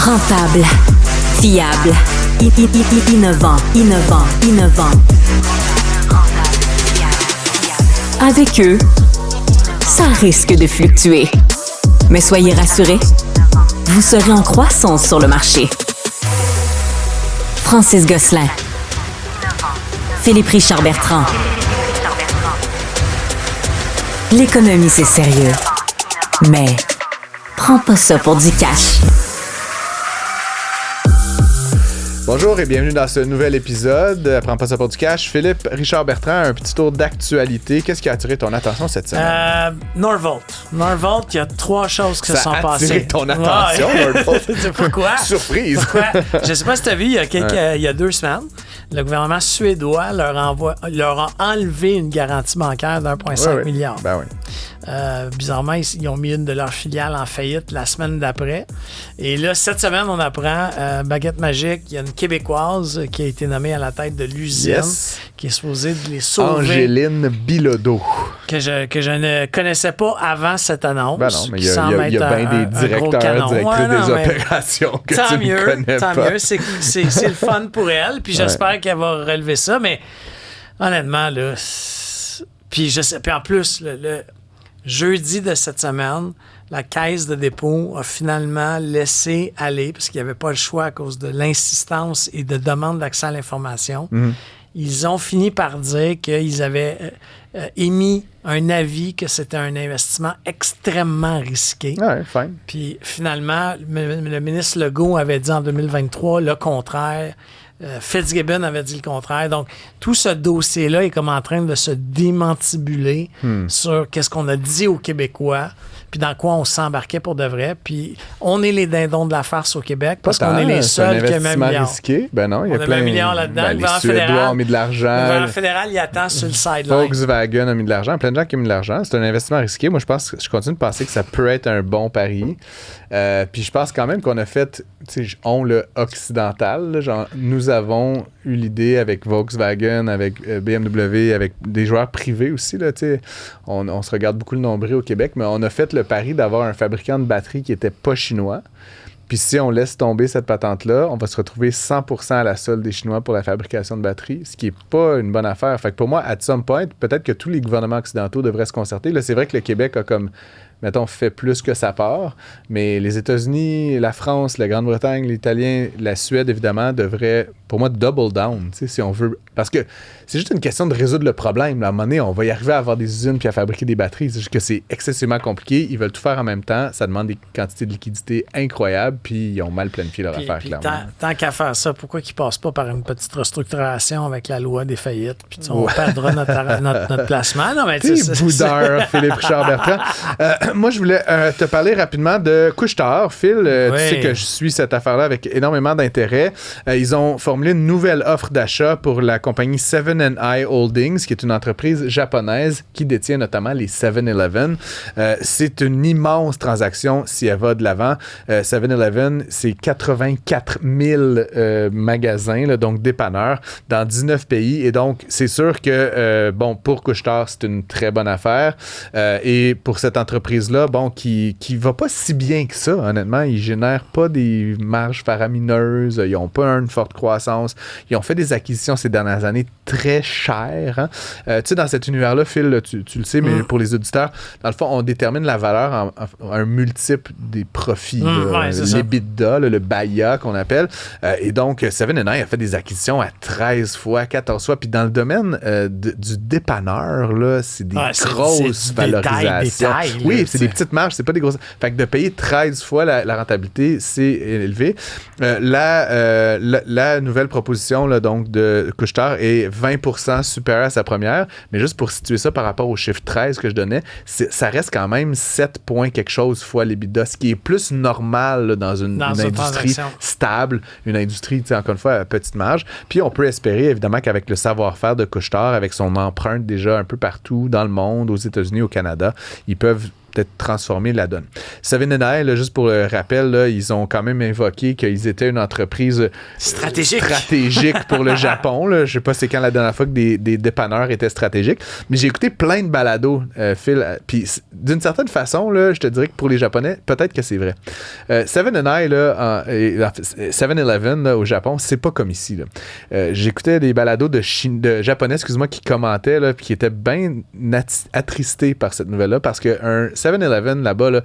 Rentable, fiable, innovant. Avec eux, ça risque de fluctuer. Mais soyez rassurés, vous serez en croissance sur le marché. Francis Gosselin, Philippe Richard Bertrand. L'économie, c'est sérieux. Mais prends pas ça pour du cash. Bonjour et bienvenue dans ce nouvel épisode. Prends pas ça pour du cash. Philippe Richard Bertrand, un petit tour d'actualité. Qu'est-ce qui a attiré ton attention cette semaine? Norvolt, il y a 3 choses qui se sont passées. Ça a attiré ton attention, ouais. Norvolt? Pourquoi? Surprise! Pourquoi? Je sais pas si tu as vu, il y a 2 semaines, le gouvernement suédois leur a enlevé une garantie bancaire d'1,5 milliard. Ben oui. Bizarrement, ils ont mis une de leurs filiales en faillite la semaine d'après. Et là, cette semaine, on apprend, baguette magique, il y a une Québécoise qui a été nommée à la tête de l'usine, qui est supposée de les sauver. Angéline Bilodeau. Que je ne connaissais pas avant cette annonce. Ben non, mais il y a bien des directeurs, directrices des opérations que tu ne connais pas. Tant mieux, c'est le fun pour elle. Puis j'espère qu'elle va relever ça. Mais honnêtement, là... Puis en plus, le jeudi de cette semaine, la Caisse de dépôt a finalement laissé aller, parce qu'il n'y avait pas le choix à cause de l'insistance et de demande d'accès à l'information. Mm-hmm. Ils ont fini par dire qu'ils avaient émis un avis que c'était un investissement extrêmement risqué. Ouais, fine. Puis finalement, le ministre Legault avait dit en 2023 le contraire. Fitzgibbon avait dit le contraire. Donc, tout ce dossier-là est comme en train de se démantibuler sur qu'est-ce qu'on a dit aux Québécois, puis dans quoi on s'embarquait pour de vrai. Puis, on est les dindons de la farce au Québec parce qu'on est les seuls qui ont un milliard. Risqué. Ben non, il y a plein... $1 milliard là-dedans. Les Suédois ont mis de l'argent. Le gouvernement fédéral, il attend sur le sideline. Volkswagen a mis de l'argent. Plein de gens qui ont mis de l'argent. C'est un investissement risqué. Moi, je continue de penser que ça peut être un bon pari. Puis, je pense quand même qu'on a fait, on le occidental. Là, genre, nous avons eu l'idée avec Volkswagen, avec BMW, avec des joueurs privés aussi. Là, on se regarde beaucoup le nombril au Québec, mais on a fait le pari d'avoir un fabricant de batteries qui n'était pas chinois. Puis si on laisse tomber cette patente-là, on va se retrouver 100% à la solde des Chinois pour la fabrication de batteries, ce qui n'est pas une bonne affaire. Fait que pour moi, at some point, peut-être que tous les gouvernements occidentaux devraient se concerter. Là, c'est vrai que le Québec a comme... mettons, fait plus que sa part, mais les États-Unis, la France, la Grande-Bretagne, l'Italien, la Suède, évidemment, devraient, pour moi, double down, si on veut. Parce que c'est juste une question de résoudre le problème. Là. À un moment donné, on va y arriver à avoir des usines puis à fabriquer des batteries. C'est juste que c'est excessivement compliqué. Ils veulent tout faire en même temps. Ça demande des quantités de liquidités incroyables, puis ils ont mal planifié leur affaire, clairement. Tant qu'à faire ça, pourquoi qu'ils ne passent pas par une petite restructuration avec la loi des faillites, puis on perdra notre placement? Non, mais boudeur, Philippe Richard Bertrand. Moi, je voulais te parler rapidement de Couche-Tard. Phil, tu sais que je suis cette affaire-là avec énormément d'intérêt. Ils ont formulé une nouvelle offre d'achat pour la compagnie 7&I Holdings, qui est une entreprise japonaise qui détient notamment les 7-Eleven. C'est une immense transaction si elle va de l'avant. 7-Eleven, c'est 84 000 magasins, là, donc dépanneurs, dans 19 pays. Et donc, c'est sûr que, pour Couche-Tard, c'est une très bonne affaire. Et pour cette entreprise-là, qui va pas si bien que ça, honnêtement. Ils génèrent pas des marges faramineuses. Ils ont pas une forte croissance. Ils ont fait des acquisitions ces dernières années très chères. Hein? Tu sais, dans cet univers-là, Phil, tu le sais, mais pour les auditeurs, dans le fond, on détermine la valeur en un multiple des profits. L'EBITDA, le BAIA qu'on appelle. Et donc, 7&I a fait des acquisitions à 13 fois, 14 fois. Puis dans le domaine du dépanneur, là, c'est des grosses valorisations. Oui, c'est des petites marges, c'est pas des grosses. Fait que de payer 13 fois la rentabilité, c'est élevé. La nouvelle proposition là, donc, de Couche-Tard est 20% supérieure à sa première, mais juste pour situer ça par rapport au chiffre 13 que je donnais, ça reste quand même 7 points quelque chose fois l'EBITDA, ce qui est plus normal là, dans une industrie stable, une industrie, encore une fois, à petite marge. Puis on peut espérer, évidemment, qu'avec le savoir-faire de Couche-Tard, avec son empreinte déjà un peu partout dans le monde, aux États-Unis, au Canada, ils peuvent peut-être transformer la donne. Seven & I, là, juste pour le rappel, là, ils ont quand même invoqué qu'ils étaient une entreprise stratégique pour le Japon. Là. Je sais pas c'est quand la dernière fois que des dépanneurs étaient stratégiques, mais j'ai écouté plein de balados, Phil, puis d'une certaine façon, là, je te dirais que pour les Japonais, peut-être que c'est vrai. Seven & I, là, 7-Eleven là, au Japon, c'est pas comme ici. Là. J'écoutais des balados de Japonais, excuse-moi, qui commentaient, là, puis qui étaient bien attristés par cette nouvelle-là, parce qu'un 7-Eleven là-bas, là,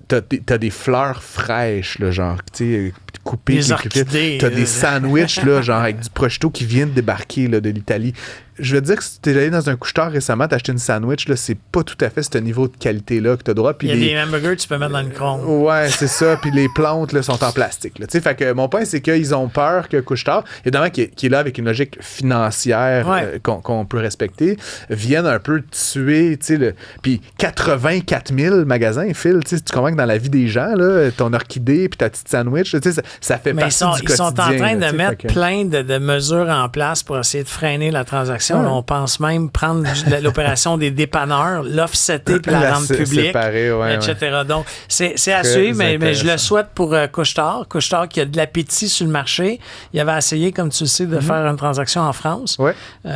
t'as des fleurs fraîches, là, genre, tu sais, coupées. Des orchidées. T'as des sandwichs, là, genre, avec du prosciutto qui vient de débarquer là, de l'Italie. Je veux dire que si t'es allé dans un couche-tard récemment, t'as acheté une sandwich, là, c'est pas tout à fait ce niveau de qualité-là que t'as droit. Puis il y a des hamburgers que tu peux mettre dans le micro-ondes. Ouais, c'est ça. Puis les plantes là, sont en plastique. Là. Fait que mon point, c'est qu'ils ont peur que couche-tard, évidemment, qui est là avec une logique financière qu'on peut respecter, vienne un peu tuer. Puis 84 000 magasins, Phil, tu comprends que dans la vie des gens, là, ton orchidée puis ta petite sandwich, ça fait partie du quotidien. Ils sont en train de mettre plein de mesures en place pour essayer de freiner la transaction. Là, on pense même prendre l'opération des dépanneurs, l'offsetter puis la rendre publique, etc. Donc, c'est à suivre, mais je le souhaite pour Couche-Tard. Couche-Tard qui a de l'appétit sur le marché. Il avait essayé, comme tu le sais, de faire une transaction en France. Il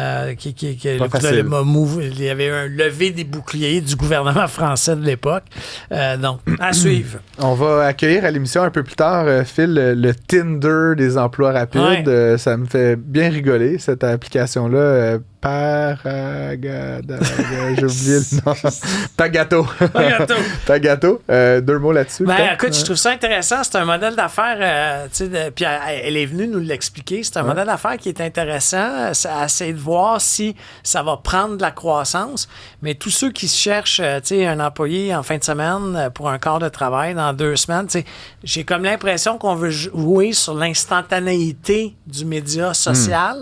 y avait un lever des boucliers du gouvernement français de l'époque. Donc, à suivre. On va accueillir à l'émission un peu plus tard, Phil, le Tinder des emplois rapides. Ça me fait bien rigoler, cette application-là. J'ai oublié le nom. Pagato. Pagato. 2 mots là-dessus. Écoute, je trouve ça intéressant. C'est un modèle d'affaires, puis elle est venue nous l'expliquer. C'est un modèle d'affaires qui est intéressant. À essayer de voir si ça va prendre de la croissance. Mais tous ceux qui cherchent un employé en fin de semaine pour un quart de travail dans 2 semaines, j'ai comme l'impression qu'on veut jouer sur l'instantanéité du média social.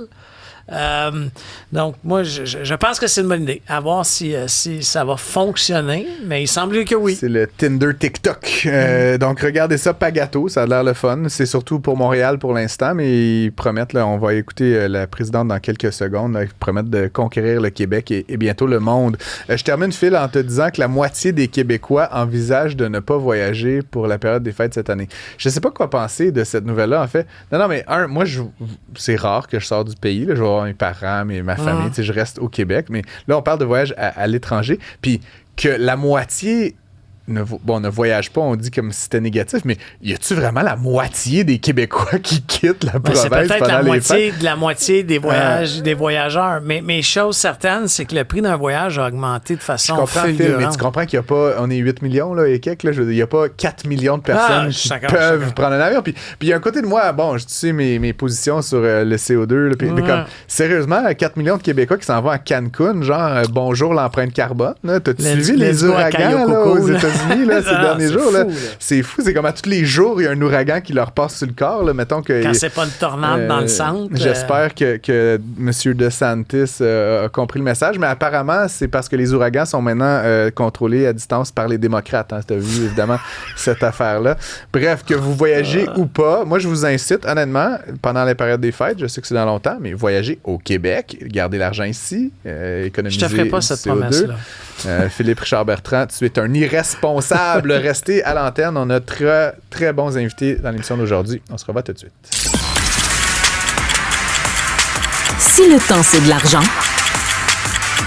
Donc, moi, je pense que c'est une bonne idée. À voir si ça va fonctionner, mais il semble que oui. C'est le Tinder TikTok. Donc, regardez ça, Pagato. Ça a l'air le fun. C'est surtout pour Montréal pour l'instant, mais ils promettent, là, on va écouter la présidente dans quelques secondes, là, ils promettent de conquérir le Québec et bientôt le monde. Je termine, Phil, en te disant que la moitié des Québécois envisagent de ne pas voyager pour la période des fêtes cette année. Je sais pas quoi penser de cette nouvelle-là, en fait. Non, mais moi, c'est rare que je sors du pays. Là, je vais mes parents, ma famille, je reste au Québec, mais là, on parle de voyage à l'étranger, puis que la moitié ne voyage pas, on dit comme si c'était négatif, mais y a-tu vraiment la moitié des Québécois qui quittent la province pendant les fêtes? C'est peut-être la moitié des voyageurs, mais chose certaine, c'est que le prix d'un voyage a augmenté de façon fulgurante. Mais tu comprends qu'il n'y a pas, on est 8 millions là, et quelques, il n'y a pas 4 millions de personnes qui peuvent prendre un avion, puis il y a un côté de moi, tu sais mes positions sur le CO2, là, mais comme, sérieusement, 4 millions de Québécois qui s'en vont à Cancun, genre, bonjour l'empreinte carbone, t'as-tu suivi les ouragans là, aux États-Unis? Là, ces derniers jours. Là. C'est fou. C'est comme à tous les jours, il y a un ouragan qui leur passe sur le corps. Là. Mettons que, quand c'est pas une tornade dans le centre. J'espère que M. DeSantis a compris le message, mais apparemment, c'est parce que les ouragans sont maintenant contrôlés à distance par les démocrates. Hein. Tu as vu, évidemment, cette affaire-là. Bref, que vous voyagez ou pas, moi, je vous incite, honnêtement, pendant la période des fêtes, je sais que c'est dans longtemps, mais voyagez au Québec, gardez l'argent ici, économiser. Je te ferai pas cette promesse-là. Philippe Richard Bertrand, tu es un irresponsable. Restez à l'antenne. On a très, très bons invités dans l'émission d'aujourd'hui. On se revoit tout de suite. Si le temps, c'est de l'argent,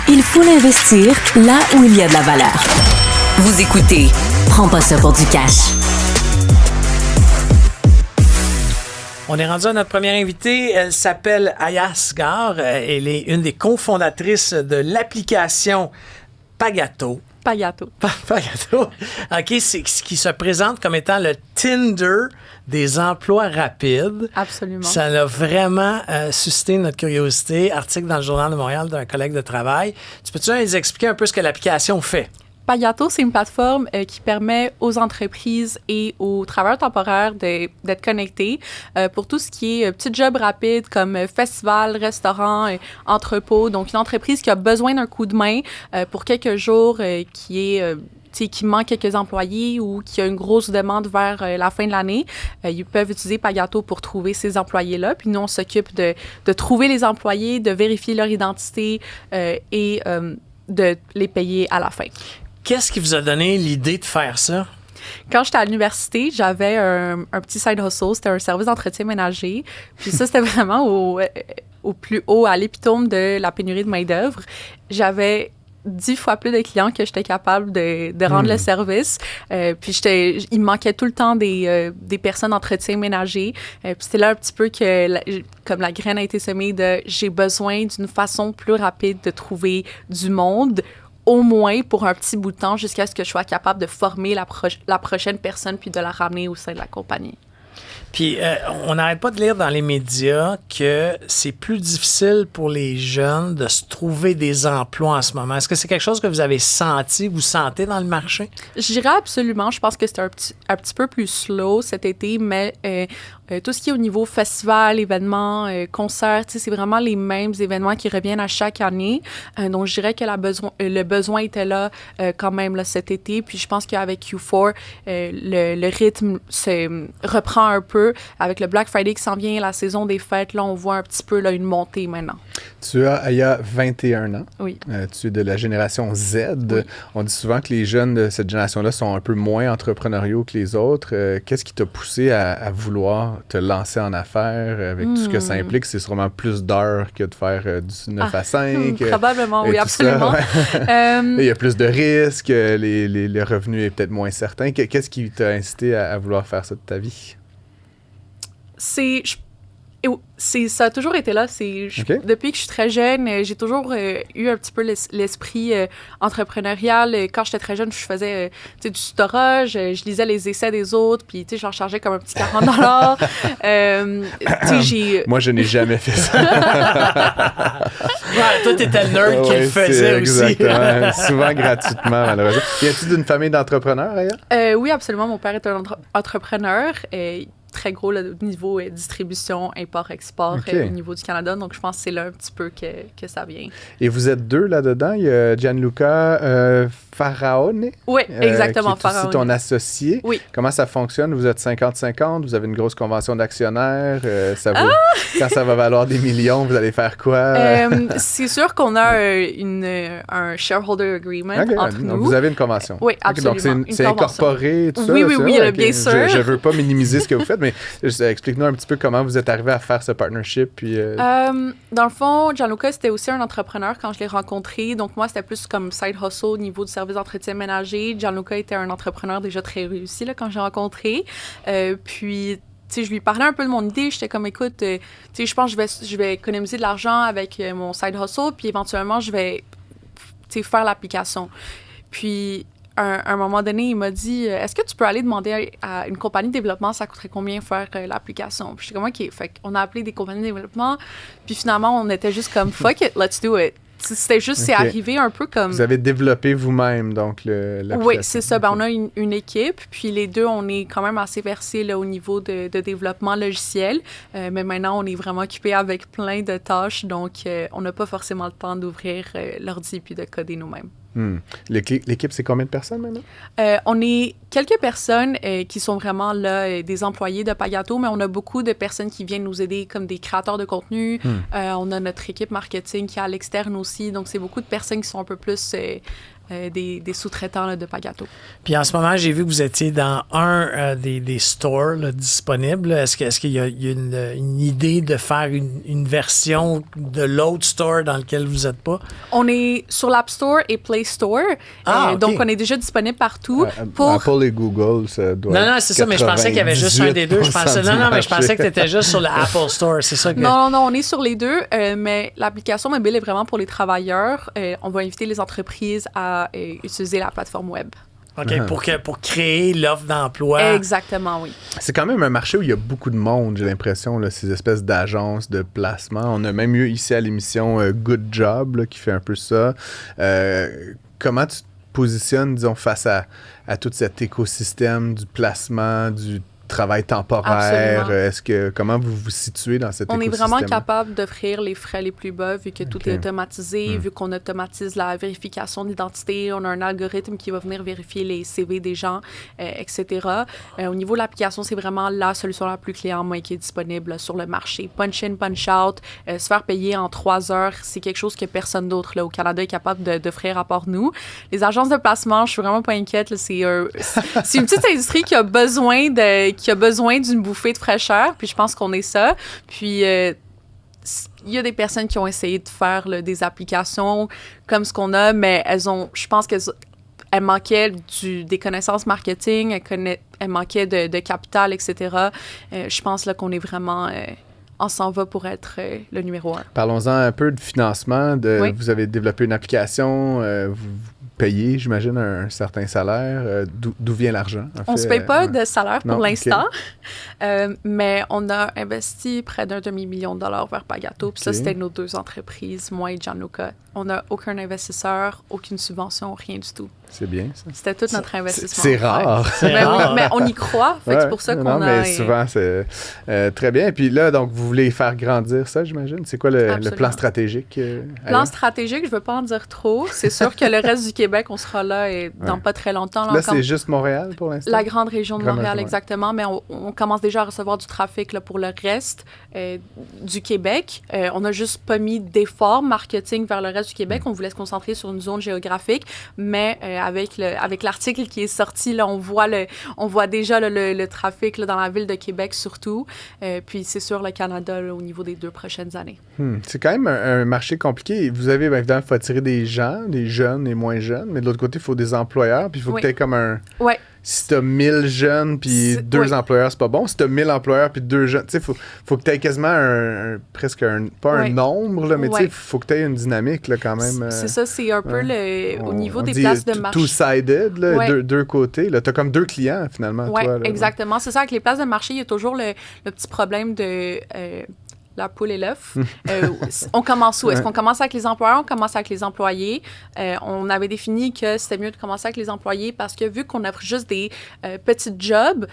il faut l'investir là où il y a de la valeur. Vous écoutez Prends pas ça pour du cash. On est rendu à notre première invitée. Elle s'appelle Aya Asghar. Elle est une des cofondatrices de l'application Pagato. Pagato. OK, c'est ce qui se présente comme étant le Tinder des emplois rapides. Absolument. Ça a vraiment suscité notre curiosité. Article dans le Journal de Montréal d'un collègue de travail. Tu peux-tu nous expliquer un peu ce que l'application fait? Pagato, c'est une plateforme qui permet aux entreprises et aux travailleurs temporaires d'être connectés pour tout ce qui est petits jobs rapides comme festival, restaurant, entrepôt. Donc, une entreprise qui a besoin d'un coup de main pour quelques jours qui manque quelques employés ou qui a une grosse demande vers la fin de l'année, ils peuvent utiliser Pagato pour trouver ces employés-là. Puis nous, on s'occupe de trouver les employés, de vérifier leur identité et de les payer à la fin. Qu'est-ce qui vous a donné l'idée de faire ça? Quand j'étais à l'université, j'avais un petit side hustle. C'était un service d'entretien ménager. Puis ça, c'était vraiment au plus haut, à l'épitome de la pénurie de main-d'œuvre. J'avais 10 fois plus de clients que j'étais capable de rendre le service. Puis il me manquait tout le temps des personnes d'entretien ménager. Puis c'était là un petit peu que comme la graine a été semée de j'ai besoin d'une façon plus rapide de trouver du monde, au moins pour un petit bout de temps, jusqu'à ce que je sois capable de former la prochaine personne puis de la ramener au sein de la compagnie. Puis, on n'arrête pas de lire dans les médias que c'est plus difficile pour les jeunes de se trouver des emplois en ce moment. Est-ce que c'est quelque chose que vous avez senti, vous sentez dans le marché? Je dirais absolument. Je pense que c'était un petit peu plus slow cet été, mais tout ce qui est au niveau festival, événements, concerts, c'est vraiment les mêmes événements qui reviennent à chaque année. Donc, je dirais que le besoin était là quand même là, cet été. Puis, je pense qu'avec Q4, le rythme se reprend un peu. Avec le Black Friday qui s'en vient, la saison des fêtes, là, on voit un petit peu là, une montée maintenant. Tu as, Aya, 21 ans. Oui. Tu es de la génération Z. Oui. On dit souvent que les jeunes de cette génération-là sont un peu moins entrepreneuriaux que les autres. Qu'est-ce qui t'a poussé à vouloir te lancer en affaires avec tout ce que ça implique? C'est sûrement plus d'heures que de faire du 9 à 5. Probablement, oui, absolument. Il y a plus de risques, le revenu est peut-être moins certain. Qu'est-ce qui t'a incité à vouloir faire ça de ta vie? Ça a toujours été là. Depuis que je suis très jeune, j'ai toujours eu un petit peu l'esprit entrepreneurial. Quand j'étais très jeune, je faisais du tutorage, je lisais les essais des autres, puis j'en chargeais comme un petit 40 Moi, je n'ai jamais fait ça. Toi, t'étais le nerd qui le faisait aussi. Exactement. Souvent gratuitement, malheureusement. Y a-t-il d'une famille d'entrepreneurs, ailleurs? Oui, absolument. Mon père est un entrepreneur. Très gros là, au niveau distribution, import-export au niveau du Canada. Donc, je pense que c'est là un petit peu que ça vient. Et vous êtes deux là-dedans. Il y a Gianluca Faraone. Oui, exactement. Qui est aussi ton associé. Oui. Comment ça fonctionne? Vous êtes 50-50? Vous avez une grosse convention d'actionnaires? Quand ça va valoir des millions, vous allez faire quoi? C'est sûr qu'on a un shareholder agreement entre nous. Donc, vous avez une convention. Oui, absolument. Donc, c'est incorporé, tout ça? Oui, bien sûr. Je ne veux pas minimiser ce que vous faites, mais explique-nous un petit peu comment vous êtes arrivé à faire ce partnership. Puis, dans le fond, Gianluca, c'était aussi un entrepreneur quand je l'ai rencontré. Donc, moi, c'était plus comme side hustle au niveau du service d'entretien ménager. Gianluca était un entrepreneur déjà très réussi là, quand j'ai rencontré. Puis, je lui parlais un peu de mon idée. J'étais comme, écoute, je pense que je vais économiser de l'argent avec mon side hustle, puis éventuellement, je vais faire l'application. Puis, à un moment donné, il m'a dit, est-ce que tu peux aller demander à une compagnie de développement, ça coûterait combien faire l'application? Puis j'étais comme, OK. Fait qu'on a appelé des compagnies de développement, puis finalement, on était juste comme, fuck it, let's do it. C'était juste, c'est arrivé un peu comme... Vous avez développé vous-même, donc, l'application. Oui, c'est ça. On a une équipe, puis les deux, on est quand même assez versés là, au niveau de développement logiciel. Mais maintenant, on est vraiment occupés avec plein de tâches, donc on n'a pas forcément le temps d'ouvrir l'ordi puis de coder nous-mêmes. L'équipe, c'est combien de personnes maintenant? On est quelques personnes qui sont vraiment là, des employés de Pagato, mais on a beaucoup de personnes qui viennent nous aider comme des créateurs de contenu. On a notre équipe marketing qui est à l'externe aussi. Donc, c'est beaucoup de personnes qui sont un peu plus des sous-traitants là, de Pagato. Puis en ce moment, j'ai vu que vous étiez dans un des stores là, disponibles. Est-ce qu'il y a une idée de faire une version de l'autre store dans lequel vous n'êtes pas? On est sur l'App Store et Play Store. Donc, on est déjà disponible partout. Apple et Google, ça doit Non, c'est ça, mais je pensais qu'il y avait juste un des deux. Mais je pensais que tu étais juste sur l'Apple Store. C'est ça que... Non, on est sur les deux, mais l'application mobile est vraiment pour les travailleurs. On va inviter les entreprises à utiliser la plateforme web. OK, pour créer l'offre d'emploi. Exactement, oui. C'est quand même un marché où il y a beaucoup de monde, j'ai l'impression, là, ces espèces d'agences de placement. On a même eu ici à l'émission Good Job là, qui fait un peu ça. Comment tu te positionnes, disons, face à tout cet écosystème du placement, du travail temporaire? Absolument. Comment vous vous situez dans cet écosystème? On est vraiment capable d'offrir les frais les plus bas vu que tout est automatisé, vu qu'on automatise la vérification d'identité, on a un algorithme qui va venir vérifier les CV des gens, etc. Au niveau de l'application, c'est vraiment la solution la plus clé en main qui est disponible sur le marché. Punch in, punch out, se faire payer en 3 heures, c'est quelque chose que personne d'autre là, au Canada est capable d'offrir à part nous. Les agences de placement, je suis vraiment pas inquiète. Là, c'est une petite industrie qui a besoin d'une bouffée de fraîcheur, puis je pense qu'on est ça. Puis il y a des personnes qui ont essayé de faire là, des applications comme ce qu'on a, mais je pense qu'elles manquaient des connaissances marketing, elles manquaient de capital, etc. Je pense là, qu'on est vraiment... on s'en va pour être le numéro 1. Parlons-en un peu de financement. Vous avez développé une application, vous payez, j'imagine, un certain salaire. D'où vient l'argent? On ne se paye pas de salaire pour l'instant, mais on a investi près d'1 demi-million de dollars vers Pagato. Puis ça, c'était nos 2 entreprises, moi et Gianluca. On n'a aucun investisseur, aucune subvention, rien du tout. C'est bien, ça. C'était tout notre investissement. C'est rare. Oui, mais on y croit. C'est pour ça qu'on a... mais souvent, c'est très bien. Et puis là, donc, vous voulez faire grandir ça, j'imagine? C'est quoi le plan stratégique? Plan stratégique, je ne veux pas en dire trop. C'est sûr que le reste du Québec, on sera là dans pas très longtemps. Là, c'est juste Montréal pour l'instant? La grande région de Montréal, exactement. Mais on commence déjà à recevoir du trafic là, pour le reste du Québec. On n'a juste pas mis d'efforts marketing vers le reste du Québec. On voulait se concentrer sur une zone géographique, mais avec l'article qui est sorti, là, on voit déjà le trafic là, dans la ville de Québec surtout. Puis c'est sûr le Canada là, au niveau des 2 prochaines années. C'est quand même un marché compliqué. Vous avez, évidemment, il faut attirer des gens, des jeunes et moins jeunes, mais de l'autre côté, il faut des employeurs, puis il faut que tu aies comme un... Ouais. Si t'as 1000 jeunes puis 2 employeurs, c'est pas bon. Si t'as 1000 employeurs puis 2 jeunes, tu sais, faut que t'aies quasiment presque pas un nombre, là, mais tu sais, faut que t'aies une dynamique, là, quand même. C'est ça, c'est un peu au niveau des places de marché. Two-sided, là, deux côtés. Là, t'as comme 2 clients, finalement, toi. Là, exactement. C'est ça, avec les places de marché, il y a toujours le petit problème de... la poule et l'œuf. On commence où? Est-ce qu'on commence avec les employeurs? On commence avec les employés. On avait défini que c'était mieux de commencer avec les employés parce que vu qu'on offre juste des petits jobs,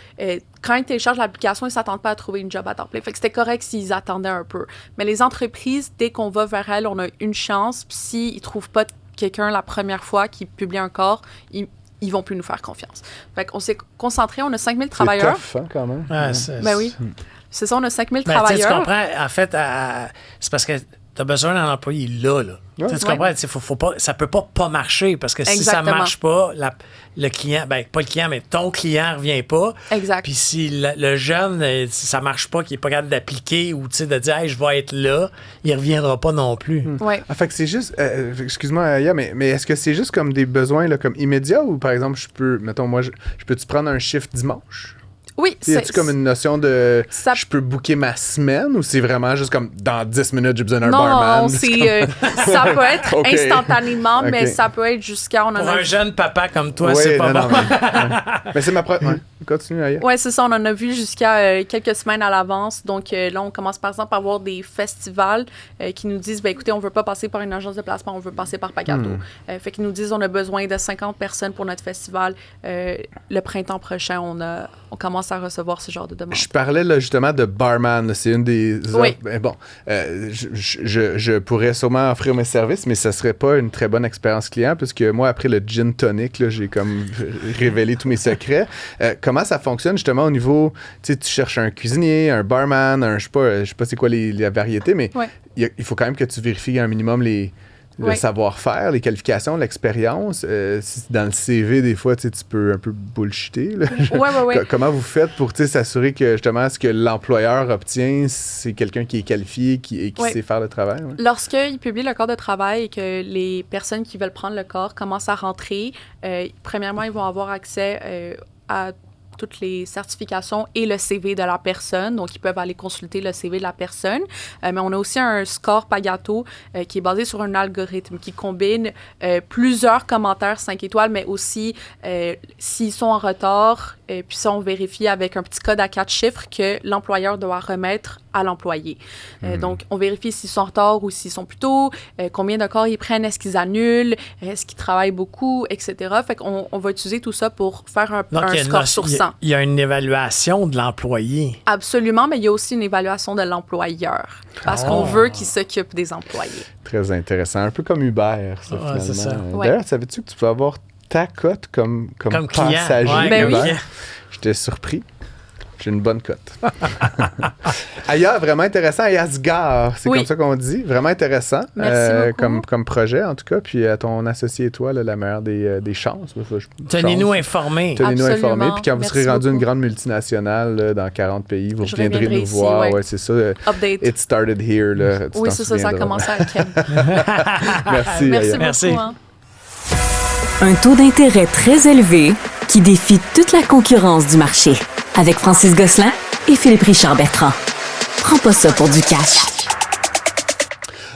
quand ils téléchargent l'application, ils ne s'attendent pas à trouver une job à temps plein. Fait que c'était correct s'ils attendaient un peu. Mais les entreprises, dès qu'on va vers elles, on a une chance. Puis s'ils ne trouvent pas quelqu'un la première fois qui publie un corps, ils vont plus nous faire confiance. Fait qu'on s'est concentré, on a 5000 travailleurs. C'est tough, hein, quand même. Ben oui. C'est ça, on a 5000 travailleurs. Tu comprends, en fait, c'est parce que tu as besoin d'un employé là. Tu comprends, ça peut pas marcher parce que si ça marche pas, le client, pas le client, mais ton client revient pas. Exact. Puis si le jeune, si ça marche pas, qu'il est pas capable d'appliquer ou de dire hey, je vais être là, il reviendra pas non plus. Ouais. En fait, c'est juste, excuse-moi, Aya, mais est-ce que c'est juste comme des besoins là, comme immédiats ou par exemple, je peux-tu prendre un shift dimanche? Oui, y a-tu comme une notion de je peux booker ma semaine ou c'est vraiment juste comme dans 10 minutes j'ai besoin d'un barman? Non, ça peut être instantanément, mais ça peut être jusqu'à... Pour un jeune papa comme toi, c'est pas bon. Mais c'est ma première... Continue, Aya. Oui, c'est ça. On en a vu jusqu'à quelques semaines à l'avance. Donc là, on commence par exemple à avoir des festivals qui nous disent, écoutez, on veut pas passer par une agence de placement, on veut passer par Pagato. Fait qu'ils nous disent, on a besoin de 50 personnes pour notre festival. Le printemps prochain, on commence à recevoir ce genre de demandes. Je parlais là, justement de barman. Là. C'est une des offres. Bon, je pourrais sûrement offrir mes services, mais ça serait pas une très bonne expérience client puisque moi, après le gin tonic, là, j'ai comme révélé tous mes secrets. Comment ça fonctionne justement au niveau, tu sais, tu cherches un cuisinier, un barman, je sais pas c'est quoi les variétés, mais il faut quand même que tu vérifies un minimum le savoir-faire, les qualifications, l'expérience. Dans le CV, des fois, tu peux un peu bullshiter. Là. Comment vous faites pour s'assurer que, justement, ce que l'employeur obtient, c'est quelqu'un qui est qualifié et qui sait faire le travail? Ouais. Lorsqu'il publie le corps de travail et que les personnes qui veulent prendre le corps commencent à rentrer, premièrement, ils vont avoir accès à toutes les certifications et le CV de la personne. Donc, ils peuvent aller consulter le CV de la personne. Mais on a aussi un score Pagato qui est basé sur un algorithme qui combine plusieurs commentaires 5 étoiles, mais aussi s'ils sont en retard, puis ça, on vérifie avec un petit code à 4 chiffres que l'employeur doit remettre à l'employé. Donc, on vérifie s'ils sont en retard ou s'ils sont plus tôt, combien de corps ils prennent, est-ce qu'ils annulent, est-ce qu'ils travaillent beaucoup, etc. Fait qu'on va utiliser tout ça pour faire un score sur 100. Il y a une évaluation de l'employé. Absolument, mais il y a aussi une évaluation de l'employeur parce qu'on veut qu'il s'occupe des employés. Très intéressant. Un peu comme Uber, ça, finalement. C'est ça. D'ailleurs, savais-tu que tu peux avoir ta cote comme passager client. Uber? Oui. J'étais surpris. J'ai une bonne cote. Ailleurs, vraiment intéressant. Asgard, c'est comme ça qu'on dit. Vraiment intéressant. Merci beaucoup. Comme projet, en tout cas. Puis à ton associé et toi, là, la meilleure des chances. Tenez-nous informés. Tenez-nous informés. Puis quand vous serez rendu une beaucoup. grande multinationale là, dans 40 pays, vous Je reviendrez nous ici, voir. Ouais, c'est ça. Update. It started here. Là. Oui, c'est ça. Ça a commencé à Québec. Merci. Merci beaucoup. Hein. Un taux d'intérêt très élevé qui défie toute la concurrence du marché. Avec Francis Gosselin et Philippe Richard Bertrand. Prends pas ça pour du cash.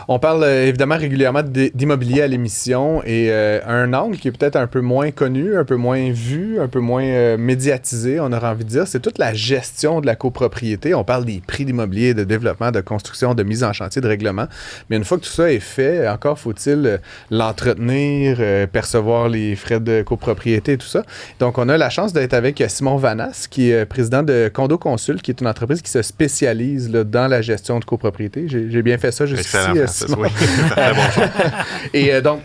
On parle évidemment régulièrement d'immobilier à l'émission et un angle qui est peut-être un peu moins connu, un peu moins vu, un peu moins médiatisé, on aurait envie de dire, c'est toute la gestion de la copropriété. On parle des prix d'immobilier, de développement, de construction, de mise en chantier, de règlement. Mais une fois que tout ça est fait, encore faut-il l'entretenir, percevoir les frais de copropriété et tout ça. Donc, on a la chance d'être avec Simon Vanas, qui est président de Condo Consult, qui est une entreprise qui se spécialise là, dans la gestion de copropriété. J'ai bien fait ça jusqu'ici. Oui. Et donc,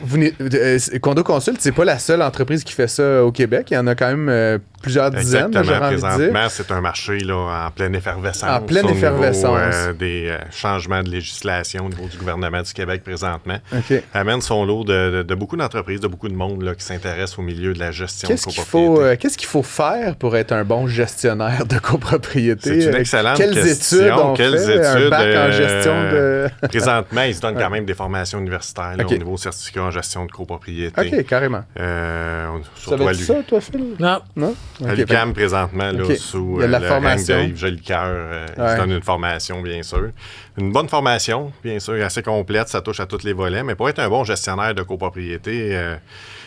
Condo Consult, c'est pas la seule entreprise qui fait ça au Québec. Il y en a quand même plusieurs dizaines, j'aurais envie de dire. Présentement, c'est un marché là, en pleine effervescence. En pleine effervescence. Niveau, des changements de législation au niveau du gouvernement du Québec présentement. Okay. Amène son lot de beaucoup d'entreprises, de beaucoup de monde là, qui s'intéresse au milieu de la gestion de copropriété. Qu'est-ce qu'il faut faire pour être un bon gestionnaire de copropriété? C'est une excellente Quelles question. Études on fait? Un bac en gestion de... Présentement, ils se donnent quand même des formations universitaires là, au niveau certificat en gestion de copropriété. OK, carrément. Savais-tu ça, toi, Phil? Non. À l'UQAM, présentement, là, sous le règne de Yves Jolicoeur, ils se donnent une formation, bien sûr. Une bonne formation, bien sûr, assez complète, ça touche à tous les volets. Mais pour être un bon gestionnaire de copropriété,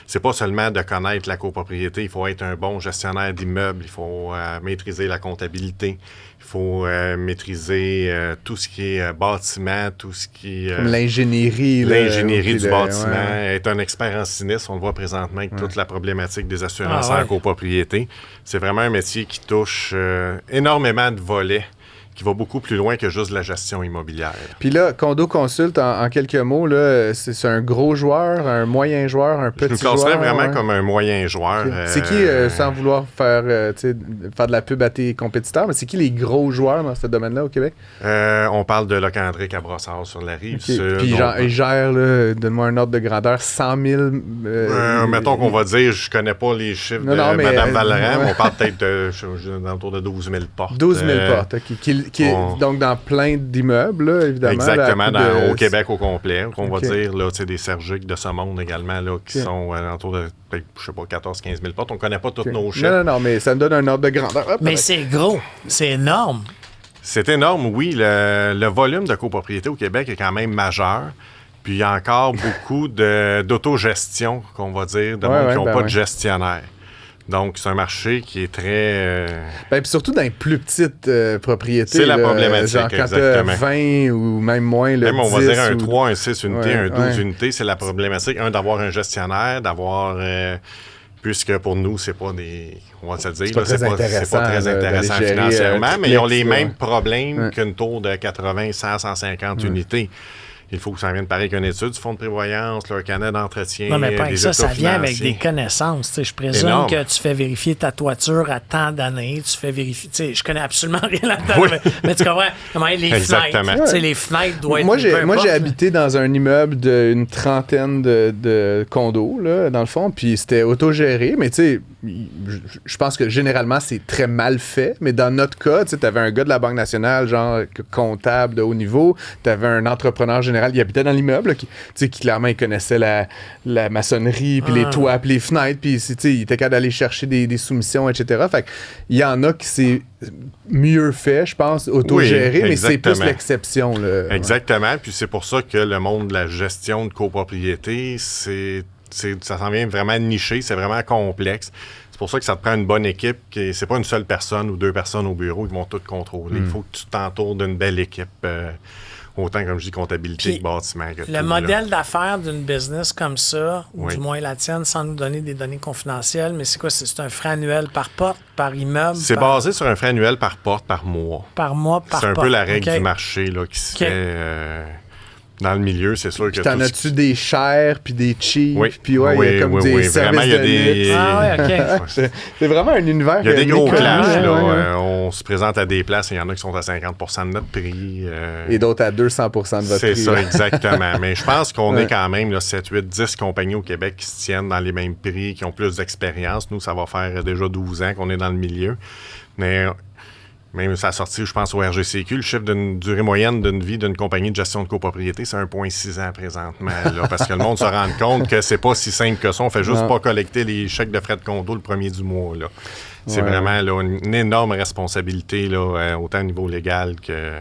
c'est pas seulement de connaître la copropriété, il faut être un bon gestionnaire d'immeubles, il faut maîtriser la comptabilité, il faut maîtriser tout ce qui est bâtiment, tout ce qui est... Comme l'ingénierie. L'ingénierie du bâtiment, être un expert en sinistre, on le voit présentement avec toute la problématique des assurances en copropriété. C'est vraiment un métier qui touche énormément de volets, qui va beaucoup plus loin que juste la gestion immobilière. Puis là, Condo Consult, en quelques mots, là, c'est un gros joueur, un moyen joueur, un petit joueur? Je me classerais vraiment comme un moyen joueur. Okay. C'est qui, sans vouloir faire de la pub à tes compétiteurs, mais c'est qui les gros joueurs dans ce domaine-là au Québec? On parle de Locandric à Brossard sur la rive sud. Puis ils gèrent, donne-moi un ordre de grandeur, 100 000... mettons qu'on va dire, je connais pas les chiffres de Mme Vallerand, mais on parle peut-être d'entour de 12 000 portes. 12 000 portes, OK. Qui est donc dans plein d'immeubles, là, évidemment. Exactement, au Québec au complet. On va dire, là, des Sergiques de ce monde également, là, qui sont autour de, je sais pas, 14-15 000 portes. On ne connaît pas tous nos chiffres. Non, mais ça me donne un ordre de grandeur. Mais c'est gros, c'est énorme. C'est énorme, oui. Le volume de copropriété au Québec est quand même majeur. Puis il y a encore beaucoup d'autogestion, qu'on va dire, de monde qui n'ont pas de gestionnaire. Donc, c'est un marché qui est très... puis surtout dans les plus petites propriétés. C'est la problématique, genre quand exactement. 20 ou même moins, le 10 on va dire un 3, un 6 unités, un 12 ouais. unités, c'est la problématique. D'avoir un gestionnaire, d'avoir... puisque pour nous, c'est pas des... On va se dire, c'est pas très intéressant financièrement, mais ils ont les mêmes problèmes qu'une tour de 80, 100, 150 unités. Il faut que ça vienne pareil qu'une étude du fonds de prévoyance, leur carnet d'entretien. Non, mais pas avec ça, ça vient avec financiers. des connaissances. T'sais, je présume énorme. que tu fais vérifier ta toiture à tant d'années. Tu fais vérifier. Je connais absolument rien là-dedans. Oui. Mais tu comprends? Les Exactement. fenêtres. Les fenêtres doivent être. Moi, j'ai habité dans un immeuble d'une trentaine de condos, là, dans le fond, puis c'était autogéré, mais tu sais, je pense que généralement, c'est très mal fait, mais dans notre cas, tu avais un gars de la Banque nationale, genre comptable de haut niveau, tu avais un entrepreneur général, il habitait dans l'immeuble, qui clairement, il connaissait la maçonnerie, puis les toits, puis les fenêtres, puis il était capable d'aller chercher des soumissions, etc. Fait il y en a qui c'est mieux fait, je pense, autogéré, mais c'est plus l'exception. Là. Exactement, puis c'est pour ça que le monde de la gestion de copropriété, ça s'en vient vraiment niché, c'est vraiment complexe. C'est pour ça que ça te prend une bonne équipe. C'est pas une seule personne ou 2 personnes au bureau qui vont tout contrôler. Il faut que tu t'entoures d'une belle équipe. Autant, comme je dis, comptabilité que bâtiment. Le modèle d'affaires d'une business comme ça, ou du moins la tienne, sans nous donner des données confidentielles, mais c'est quoi? C'est un frais annuel par porte, par immeuble? C'est basé sur un frais annuel par porte, par mois. Par mois, par porte. C'est un peu la règle du marché là, qui se fait... dans le milieu, c'est sûr que... T'en as-tu des chers, puis des cheap, puis il y a comme des services vraiment, il y a des... Ah ouais, OK. C'est vraiment un univers... Il y a des gros clashs, là. On se présente à des places, il y en a qui sont à 50% de notre prix. Et d'autres à 200% de votre prix. C'est ça, exactement. Mais je pense qu'on est quand même là, 7, 8, 10 compagnies au Québec qui se tiennent dans les mêmes prix, qui ont plus d'expérience. Nous, ça va faire déjà 12 ans qu'on est dans le milieu. Mais... Même ça a sorti, je pense, au RGCQ, le chiffre d'une durée moyenne d'une vie d'une compagnie de gestion de copropriété, c'est 1,6 ans présentement. Là, parce que le monde se rend compte que c'est pas si simple que ça. On fait juste pas collecter les chèques de frais de condo le premier du mois. Là. C'est vraiment là, une énorme responsabilité, là, autant au niveau légal que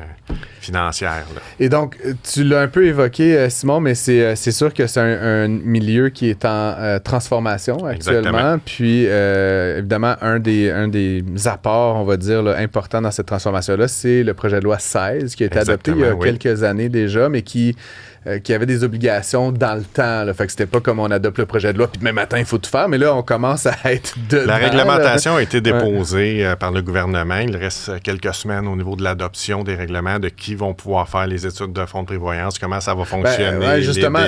financière. Là. Et donc, tu l'as un peu évoqué, Simon, mais c'est sûr que c'est un milieu qui est en transformation actuellement. Exactement. Puis, évidemment, un des apports, on va dire, là, importants dans cette transformation-là, c'est le projet de loi 16 qui a été adopté il y a quelques années déjà, mais qui avait des obligations dans le temps. Là. Fait que c'était pas comme on adopte le projet de loi, puis demain matin, il faut tout faire. Mais là, on commence à être dedans. La réglementation a été déposée par le gouvernement. Il reste quelques semaines au niveau de l'adoption des règlements de qui vont pouvoir faire les études de fonds de prévoyance, comment ça va fonctionner. Justement,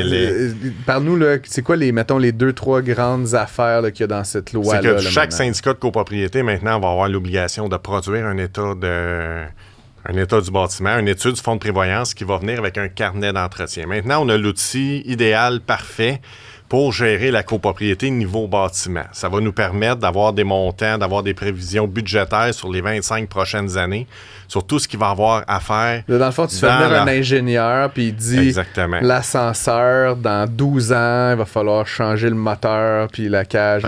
parle-nous, là, c'est quoi mettons, les 2-3 grandes affaires là, qu'il y a dans cette loi-là? C'est que chaque syndicat de copropriété, maintenant, va avoir l'obligation de produire un état du bâtiment, une étude du fonds de prévoyance qui va venir avec un carnet d'entretien. Maintenant, on a l'outil idéal, parfait, pour gérer la copropriété niveau bâtiment. Ça va nous permettre d'avoir des montants, d'avoir des prévisions budgétaires sur les 25 prochaines années, sur tout ce qu'il va avoir à faire. Là, dans le fond, tu fais venir un ingénieur, puis il dit l'ascenseur, dans 12 ans, il va falloir changer le moteur, puis la cage,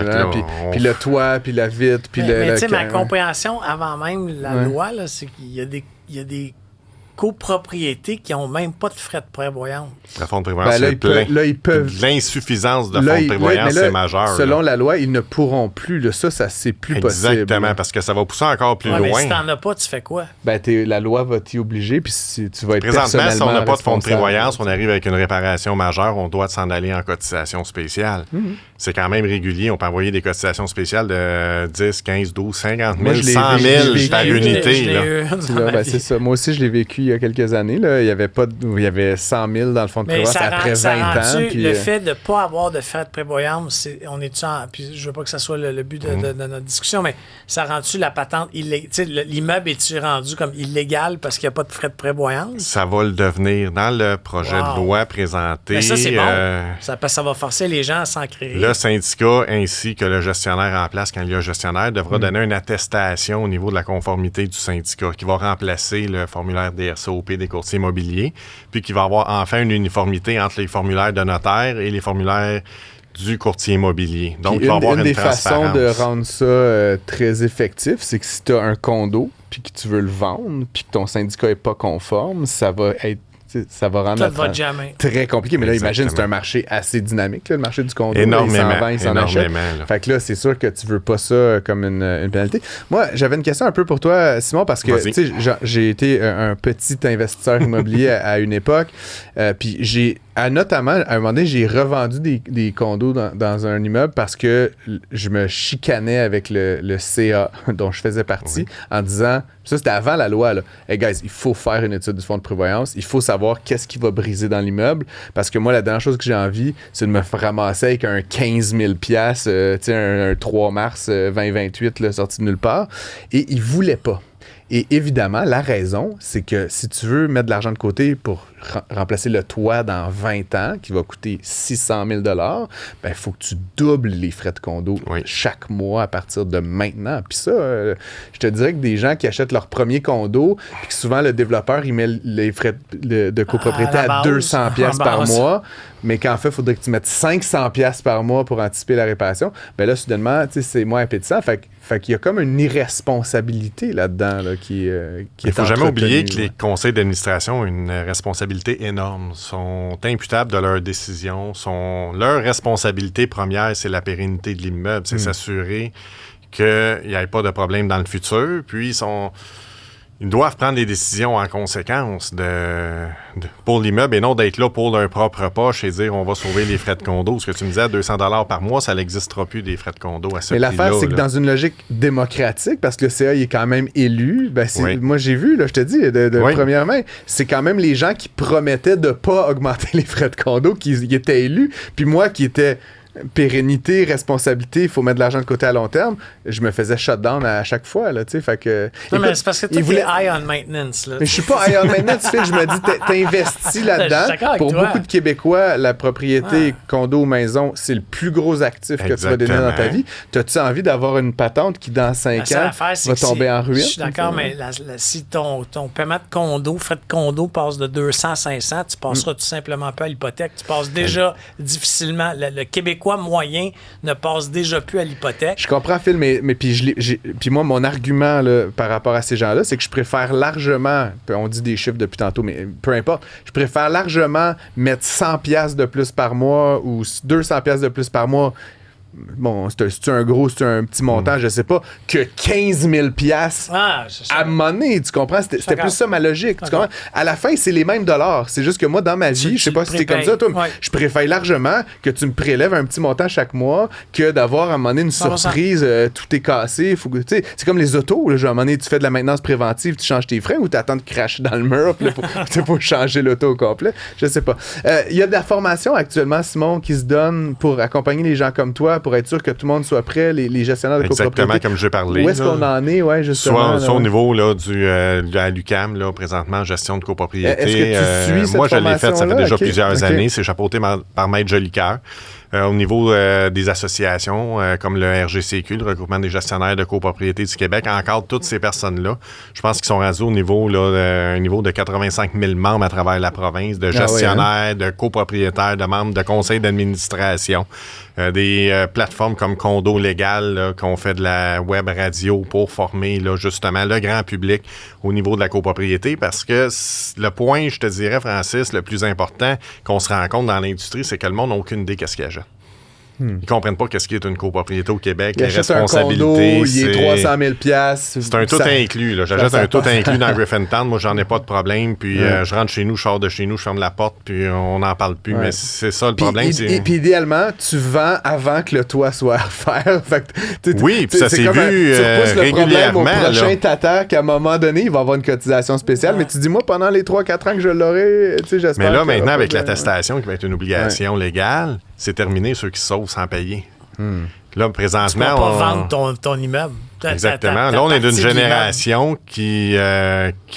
puis le toit, puis la vitre, puis mais tu sais, ma compréhension avant même la loi, là, c'est qu'il y a des copropriétés qui n'ont même pas de frais de prévoyance. Le fonds de prévoyance, c'est plein. Ils peuvent... L'insuffisance de fonds de prévoyance, c'est majeur. Selon la loi, ils ne pourront plus. Là, ça c'est plus possible. Exactement, parce que ça va pousser encore plus loin. Mais si t'en as pas, tu fais quoi? La loi va t'y obliger, puis tu vas être présentement, si on n'a pas de fonds de prévoyance, on arrive avec une réparation majeure, on doit s'en aller en cotisation spéciale. C'est quand même régulier. On peut envoyer des cotisations spéciales de 10, 15, 12, 50 000, 100 000 par unité. C'est ça. Moi aussi, je l'ai vécu il y a quelques années. Là. Il y avait 100 000 dans le fonds de prévoyance après 20 ans. Puis, le fait de ne pas avoir de frais de prévoyance, puis je veux pas que ça soit le but de notre discussion, mais ça rend-tu la patente illégale? L'immeuble est-tu rendu comme illégal parce qu'il n'y a pas de frais de prévoyance? Ça va le devenir dans le projet de loi présenté. Mais ça, c'est bon. Ça va forcer les gens à s'en créer. Le syndicat ainsi que le gestionnaire en place, quand il y a un gestionnaire, devra donner une attestation au niveau de la conformité du syndicat qui va remplacer le formulaire DSOP des courtiers immobiliers, puis qui va avoir enfin une uniformité entre les formulaires de notaire et les formulaires du courtier immobilier. Donc, il va y avoir une des transparence. façons de rendre ça très effectif, c'est que si tu as un condo, puis que tu veux le vendre, puis que ton syndicat n'est pas conforme, ça va rendre très compliqué. Mais là, imagine, c'est un marché assez dynamique, là, le marché du condo. Énormément. Là, il s'en achète. Fait que là, c'est sûr que tu veux pas ça comme une pénalité. Moi, j'avais une question un peu pour toi, Simon, parce que j'ai été un petit investisseur immobilier à une époque. Puis notamment, à un moment donné, j'ai revendu des condos dans un immeuble parce que je me chicanais avec le CA dont je faisais partie en disant, ça c'était avant la loi, là, hey guys, il faut faire une étude du fonds de prévoyance, il faut savoir qu'est-ce qui va briser dans l'immeuble, parce que moi, la dernière chose que j'ai envie, c'est de me ramasser avec un 15 000 un 3 mars 2028 là, sorti de nulle part, et ils voulaient pas. Et évidemment, la raison, c'est que si tu veux mettre de l'argent de côté pour remplacer le toit dans 20 ans, qui va coûter 600 000 $, il faut que tu doubles les frais de condo chaque mois à partir de maintenant. Puis ça, je te dirais que des gens qui achètent leur premier condo, puis que souvent le développeur, il met les frais de copropriété à 200 $ par mois, mais qu'en fait, il faudrait que tu mettes 500 $ par mois pour anticiper la réparation. Bien là, soudainement, c'est moins appétissant. Fait qu'il y a comme une irresponsabilité là-dedans là, qui est Il ne faut jamais oublier que les conseils d'administration ont une responsabilité énorme. Ils sont imputables de leurs décisions. Leur responsabilité première, c'est la pérennité de l'immeuble. C'est s'assurer qu'il n'y ait pas de problème dans le futur. Puis, ils doivent prendre des décisions en conséquence pour l'immeuble et non d'être là pour leur propre poche et dire on va sauver les frais de condo. Ce que tu me disais, à 200 $ par mois, ça n'existera plus des frais de condo à ce prix-là. Mais l'affaire, c'est que dans une logique démocratique, parce que le CA il est quand même élu, moi j'ai vu, là, je te dis, de première main, c'est quand même les gens qui promettaient de ne pas augmenter les frais de condo qui étaient élus. Puis moi qui étais pérennité, responsabilité, il faut mettre de l'argent de côté à long terme, je me faisais shutdown à chaque fois, là, tu sais, fait que... Non, mais c'est parce que toi, t'es high on maintenance, là. Mais je suis pas high on maintenance, Phil, je me dis, t'investis là-dedans. Pour beaucoup de Québécois, la propriété, condo ou maison, c'est le plus gros actif que tu vas donner dans ta vie. T'as-tu envie d'avoir une patente qui, dans 5 ans, va tomber en ruine? Je suis d'accord, mais si ton paiement de condo, frais de condo passe de 200 à 500, tu passeras tout simplement pas à l'hypothèque. Tu passes déjà difficilement. Le Québécois moyen ne passe déjà plus à l'hypothèque. Je comprends, Phil, mais puis moi, mon argument là, par rapport à ces gens-là, c'est que je préfère largement, on dit des chiffres depuis tantôt, mais peu importe, je préfère largement mettre 100$ de plus par mois ou 200$ de plus par mois. Bon, c'est un gros, c'est un petit montant, je sais pas, que 15 000$ à monnaie, tu comprends? C'était plus ça ma logique, tu comprends? À la fin, c'est les mêmes dollars. C'est juste que moi, dans ma vie, je sais pas si c'est comme ça, toi, je préfère largement que tu me prélèves un petit montant chaque mois que d'avoir à un moment donné une surprise, tout est cassé. C'est comme les autos, là, genre, à un moment donné, tu fais de la maintenance préventive, tu changes tes freins ou tu attends de cracher dans le mur pour changer l'auto au complet. Je sais pas. Il y a de la formation actuellement, Simon, qui se donne pour accompagner les gens comme toi, pour être sûr que tout le monde soit prêt, les gestionnaires de copropriété. Exactement comme j'ai parlé. Où est-ce qu'on en est, justement? Soit au niveau là, de l'UQAM, là, présentement, gestion de copropriété. Est-ce que tu suis cette moi, je l'ai faite, ça fait déjà plusieurs années. C'est chapeauté par Maître Jolicoeur. Au niveau des associations, comme le RGCQ, le regroupement des gestionnaires de copropriété du Québec, encadre toutes ces personnes-là. Je pense qu'ils sont rendus au niveau, un niveau de 85 000 membres à travers la province, de gestionnaires, de copropriétaires, de membres de conseils d'administration, des plateformes comme Condo Légal, là, qu'on fait de la web radio pour former là, justement le grand public au niveau de la copropriété, parce que le point, je te dirais, Francis, le plus important qu'on se rend compte dans l'industrie, c'est que le monde n'a aucune idée qu'est-ce qu'il achète. Ils comprennent pas qu'est-ce qui est une copropriété au Québec, les responsabilités. Un condo, il est 300 000$. C'est un tout inclus. Là. J'achète un tout inclus dans Griffintown. Moi, j'en ai pas de problème. Puis je rentre chez nous, je sors de chez nous, je ferme la porte, puis on n'en parle plus. Mais c'est ça le problème. Puis idéalement, tu vends avant que le toit soit à refaire. Oui, puis ça s'est vu tu repousses le problème au prochain tata qu'à un moment donné, il va avoir une cotisation spéciale. Mais tu dis, moi, pendant les 3-4 ans que je l'aurai, j'espère. Mais là, maintenant, avec l'attestation qui va être une obligation légale, c'est terminé ceux qui sauvent sans payer. Là, présentement, tu peux pas vendre ton immeuble. Exactement. Là, on est d'une génération qui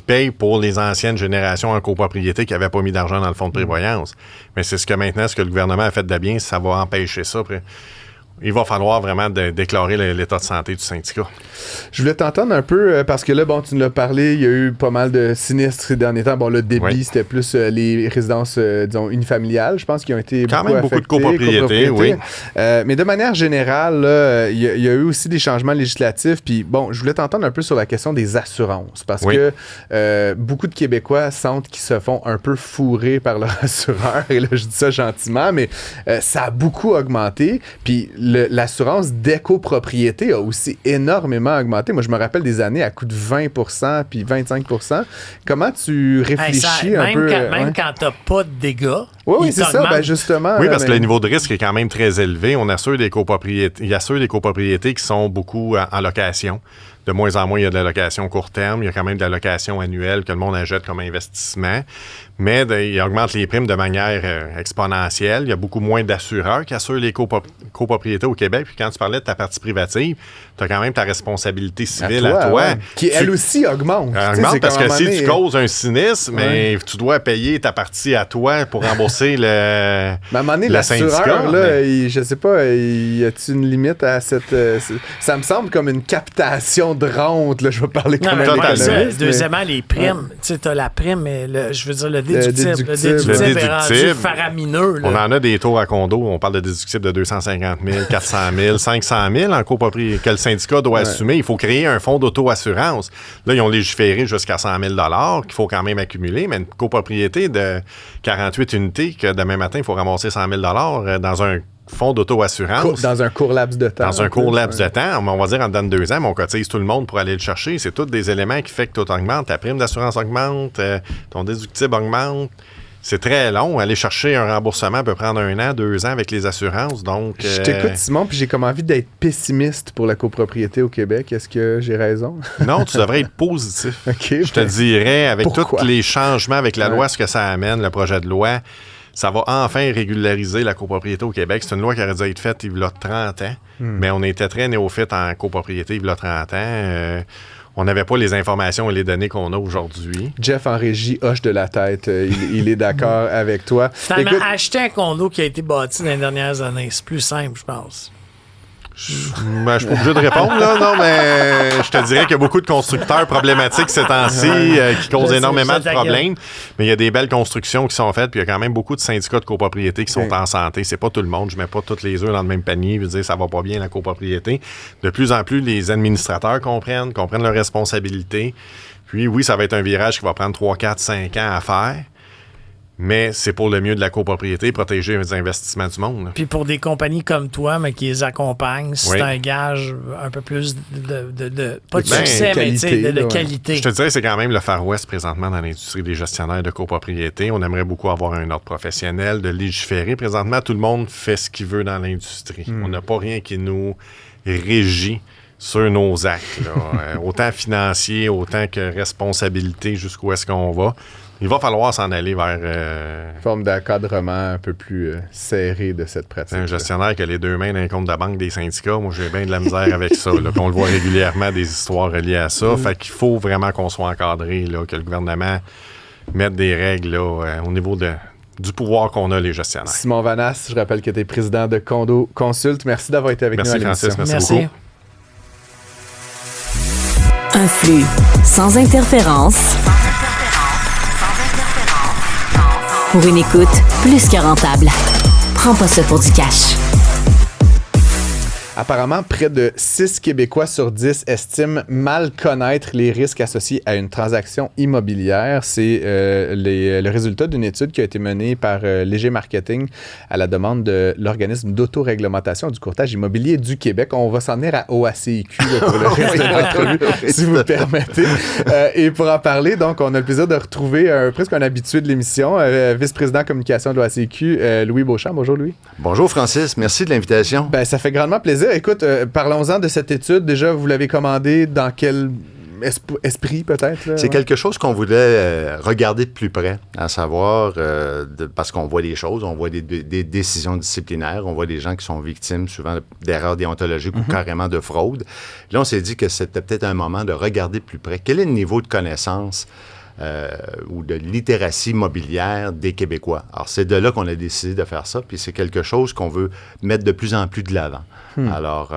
paye pour les anciennes générations en copropriété qui n'avaient pas mis d'argent dans le fonds de prévoyance. Mais c'est ce que le gouvernement a fait de bien, ça va empêcher ça. Il va falloir vraiment déclarer l'état de santé du syndicat. Je voulais t'entendre un peu, parce que là, bon, tu nous l'as parlé, il y a eu pas mal de sinistres ces derniers temps. Bon, le débit, c'était plus les résidences, disons, unifamiliales, je pense, qui ont été quand même beaucoup de copropriétés, oui. Mais de manière générale, il y a eu aussi des changements législatifs. Puis bon, je voulais t'entendre un peu sur la question des assurances, parce que beaucoup de Québécois sentent qu'ils se font un peu fourrer par leur assureur. Et là, je dis ça gentiment, mais ça a beaucoup augmenté. Puis l'assurance des copropriétés a aussi énormément augmenté. Moi, je me rappelle des années à coût de 20% puis 25%. Comment tu réfléchis un peu? Même quand t'as pas de dégâts. Oui, c'est ça, justement. Oui, parce que le niveau de risque est quand même très élevé. On assure des copropriétés. Il y a des copropriétés qui sont beaucoup en location. De moins en moins, il y a de la location court terme. Il y a quand même de la location annuelle que le monde achète comme investissement. Mais il augmente les primes de manière exponentielle. Il y a beaucoup moins d'assureurs qui assurent les copropriétés au Québec. Puis quand tu parlais de ta partie privative, tu as quand même ta responsabilité civile à toi. Qui, elle aussi, augmente. Elle augmente parce que si tu causes un sinistre, mais tu dois payer ta partie à toi pour rembourser le syndicat. Mais à un moment donné, l'assureur, là, je sais pas, y a-t-il une limite à cette... ça me semble comme une captation de rente, là, je vais parler comme un économiste. Deuxièmement, les primes. Tu sais, tu as la prime, mais je veux dire, le déductible est rendu faramineux. Là. On en a des taux à condo. On parle de déductible de 250 000, 400 000, 500 000 en copropriété que le syndicat doit assumer. Il faut créer un fonds d'auto-assurance. Là, ils ont légiféré jusqu'à 100 000 qu'il faut quand même accumuler, mais une copropriété de 48 unités que demain matin, il faut ramasser 100 000 dans un fonds d'auto-assurance. Dans un court laps de temps. Dans un court laps de temps. On va dire en dedans de 2 ans, mais on cotise tout le monde pour aller le chercher. C'est tous des éléments qui font que tout augmente. Ta prime d'assurance augmente, ton déductible augmente. C'est très long. Aller chercher un remboursement peut prendre 1 an, 2 ans avec les assurances. Donc, je t'écoute, Simon, puis j'ai comme envie d'être pessimiste pour la copropriété au Québec. Est-ce que j'ai raison? Non, tu devrais être positif. Okay, je te dirais, avec pourquoi? tous les changements avec la loi, ce que ça amène, le projet de loi, ça va enfin régulariser la copropriété au Québec. C'est une loi qui aurait dû être faite il y a 30 ans, mais on était très néophytes en copropriété il y a 30 ans. On n'avait pas les informations et les données qu'on a aujourd'hui. Jeff en régie hoche de la tête. Il est d'accord avec toi. Finalement, acheter un condo qui a été bâti dans les dernières années, c'est plus simple, je pense. Je suis pas obligé de répondre, là, non, mais je te dirais qu'il y a beaucoup de constructeurs problématiques ces temps-ci qui causent énormément de problèmes. Mais il y a des belles constructions qui sont faites, puis il y a quand même beaucoup de syndicats de copropriété qui sont en santé. C'est pas tout le monde. Je mets pas tous les œufs dans le même panier. Je veux dire, ça va pas bien la copropriété. De plus en plus, les administrateurs comprennent leurs responsabilités. Puis oui, ça va être un virage qui va prendre 3, 4, 5 ans à faire. Mais c'est pour le mieux de la copropriété, protéger les investissements du monde. Là. Puis pour des compagnies comme toi, mais qui les accompagnent, c'est un gage un peu plus de pas de succès, qualité, mais de qualité. Je te dirais, c'est quand même le Far West présentement dans l'industrie des gestionnaires de copropriété. On aimerait beaucoup avoir un ordre professionnel, de légiférer. Présentement, tout le monde fait ce qu'il veut dans l'industrie. On n'a pas rien qui nous régit sur nos actes, là. Autant financier, autant que responsabilité, jusqu'où est-ce qu'on va. Il va falloir s'en aller vers... Une forme d'encadrement un peu plus serré de cette pratique. Un gestionnaire qui a les 2 mains dans les comptes de la banque des syndicats, moi j'ai bien de la misère avec ça. Là, on le voit régulièrement, des histoires reliées à ça. Fait qu'il faut vraiment qu'on soit encadré, là, que le gouvernement mette des règles là, au niveau du pouvoir qu'on a, les gestionnaires. Simon Vanasse, je rappelle que tu es président de Condo Consult. Merci d'avoir été avec nous à l'émission. Merci Francis, merci beaucoup. Un flux sans interférence. Pour une écoute plus que rentable. Prends pas ça pour du cash. Apparemment, près de 6 Québécois sur 10 estiment mal connaître les risques associés à une transaction immobilière. C'est le résultat d'une étude qui a été menée par Léger Marketing à la demande de l'organisme d'autoréglementation du courtage immobilier du Québec. On va s'en venir à OACIQ pour le reste de l'entrevue, si vous me permettez. Et pour en parler, donc, on a le plaisir de retrouver presque un habitué de l'émission, vice-président communication de l'OACIQ, Louis Beauchamp. Bonjour, Louis. Bonjour, Francis. Merci de l'invitation. Ben, ça fait grandement plaisir. Écoute, parlons-en de cette étude. Déjà, vous l'avez commandée dans quel esprit, peut-être? Là? C'est quelque chose qu'on voulait regarder de plus près, à savoir, parce qu'on voit des choses, on voit des décisions disciplinaires, on voit des gens qui sont victimes souvent d'erreurs déontologiques ou carrément de fraude. Là, on s'est dit que c'était peut-être un moment de regarder de plus près. Quel est le niveau de connaissance ou de littératie immobilière des Québécois? Alors, c'est de là qu'on a décidé de faire ça, puis c'est quelque chose qu'on veut mettre de plus en plus de l'avant. Alors,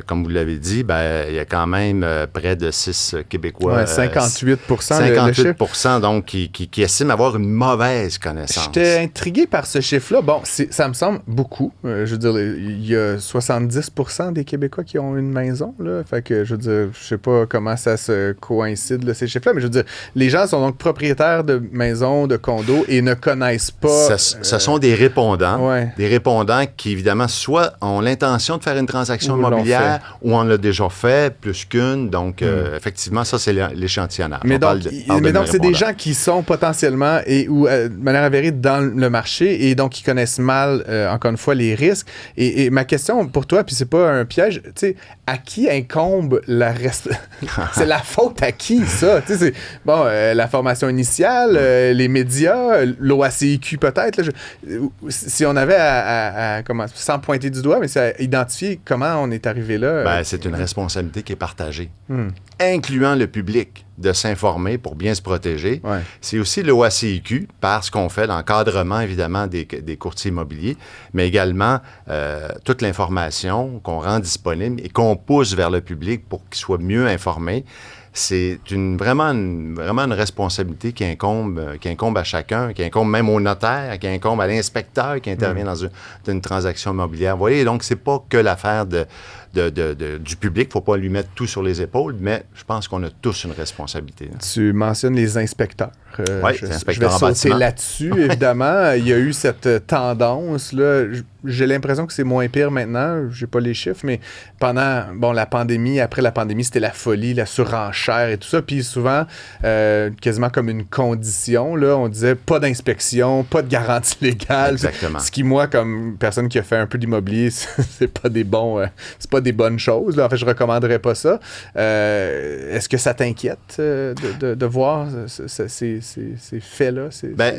comme vous l'avez dit, il y a quand même près de 6 Québécois. Ouais, 58 58 donc, qui estiment avoir une mauvaise connaissance. J'étais intrigué par ce chiffre-là. Bon, ça me semble beaucoup. Je veux dire, il y a 70 des Québécois qui ont une maison, là. Fait que, je veux dire, je sais pas comment ça se coïncide, là, ces chiffres-là, mais je veux dire, les gens sont donc propriétaires de maisons, de condos et ne connaissent pas... Ce sont des répondants. Ouais. Des répondants qui, évidemment, soit ont l'intention de faire une transaction immobilière ou on l'a déjà fait, plus qu'une. Donc, effectivement, ça, c'est l'échantillonnage. Mais donc, c'est des gens qui sont potentiellement ou de manière avérée dans le marché et donc qui connaissent mal, encore une fois, les risques. Et ma question pour toi, puis c'est pas un piège, tu sais, à qui incombe c'est la faute à qui, ça? Tu sais, c'est, bon, la formation initiale, les médias, l'OACIQ peut-être. Là, si on avait sans pointer du doigt, mais c'est à identifier comment on est arrivé là. C'est une responsabilité qui est partagée, incluant le public, de s'informer pour bien se protéger. Ouais. C'est aussi l'OACIQ, parce qu'on fait l'encadrement, évidemment, des courtiers immobiliers, mais également toute l'information qu'on rend disponible et qu'on pousse vers le public pour qu'il soit mieux informé. C'est vraiment une responsabilité qui incombe à chacun, qui incombe même au notaire, qui incombe à l'inspecteur qui intervient dans une transaction immobilière. Vous voyez, donc c'est pas que l'affaire du public. Il ne faut pas lui mettre tout sur les épaules, mais je pense qu'on a tous une responsabilité. Tu mentionnes les inspecteurs. Oui, les inspecteurs je vais sauter là-dessus, évidemment. Il y a eu cette tendance-là. j'ai l'impression que c'est moins pire maintenant. J'ai pas les chiffres, mais pendant la pandémie, après la pandémie, c'était la folie, la surenchère et tout ça. Puis souvent, quasiment comme une condition, là, on disait pas d'inspection, pas de garantie légale. Exactement. Ce qui, moi, comme personne qui a fait un peu d'immobilier, c'est pas des bonnes choses. Là. En fait, je recommanderais pas ça. Est-ce que ça t'inquiète de voir ces faits-là?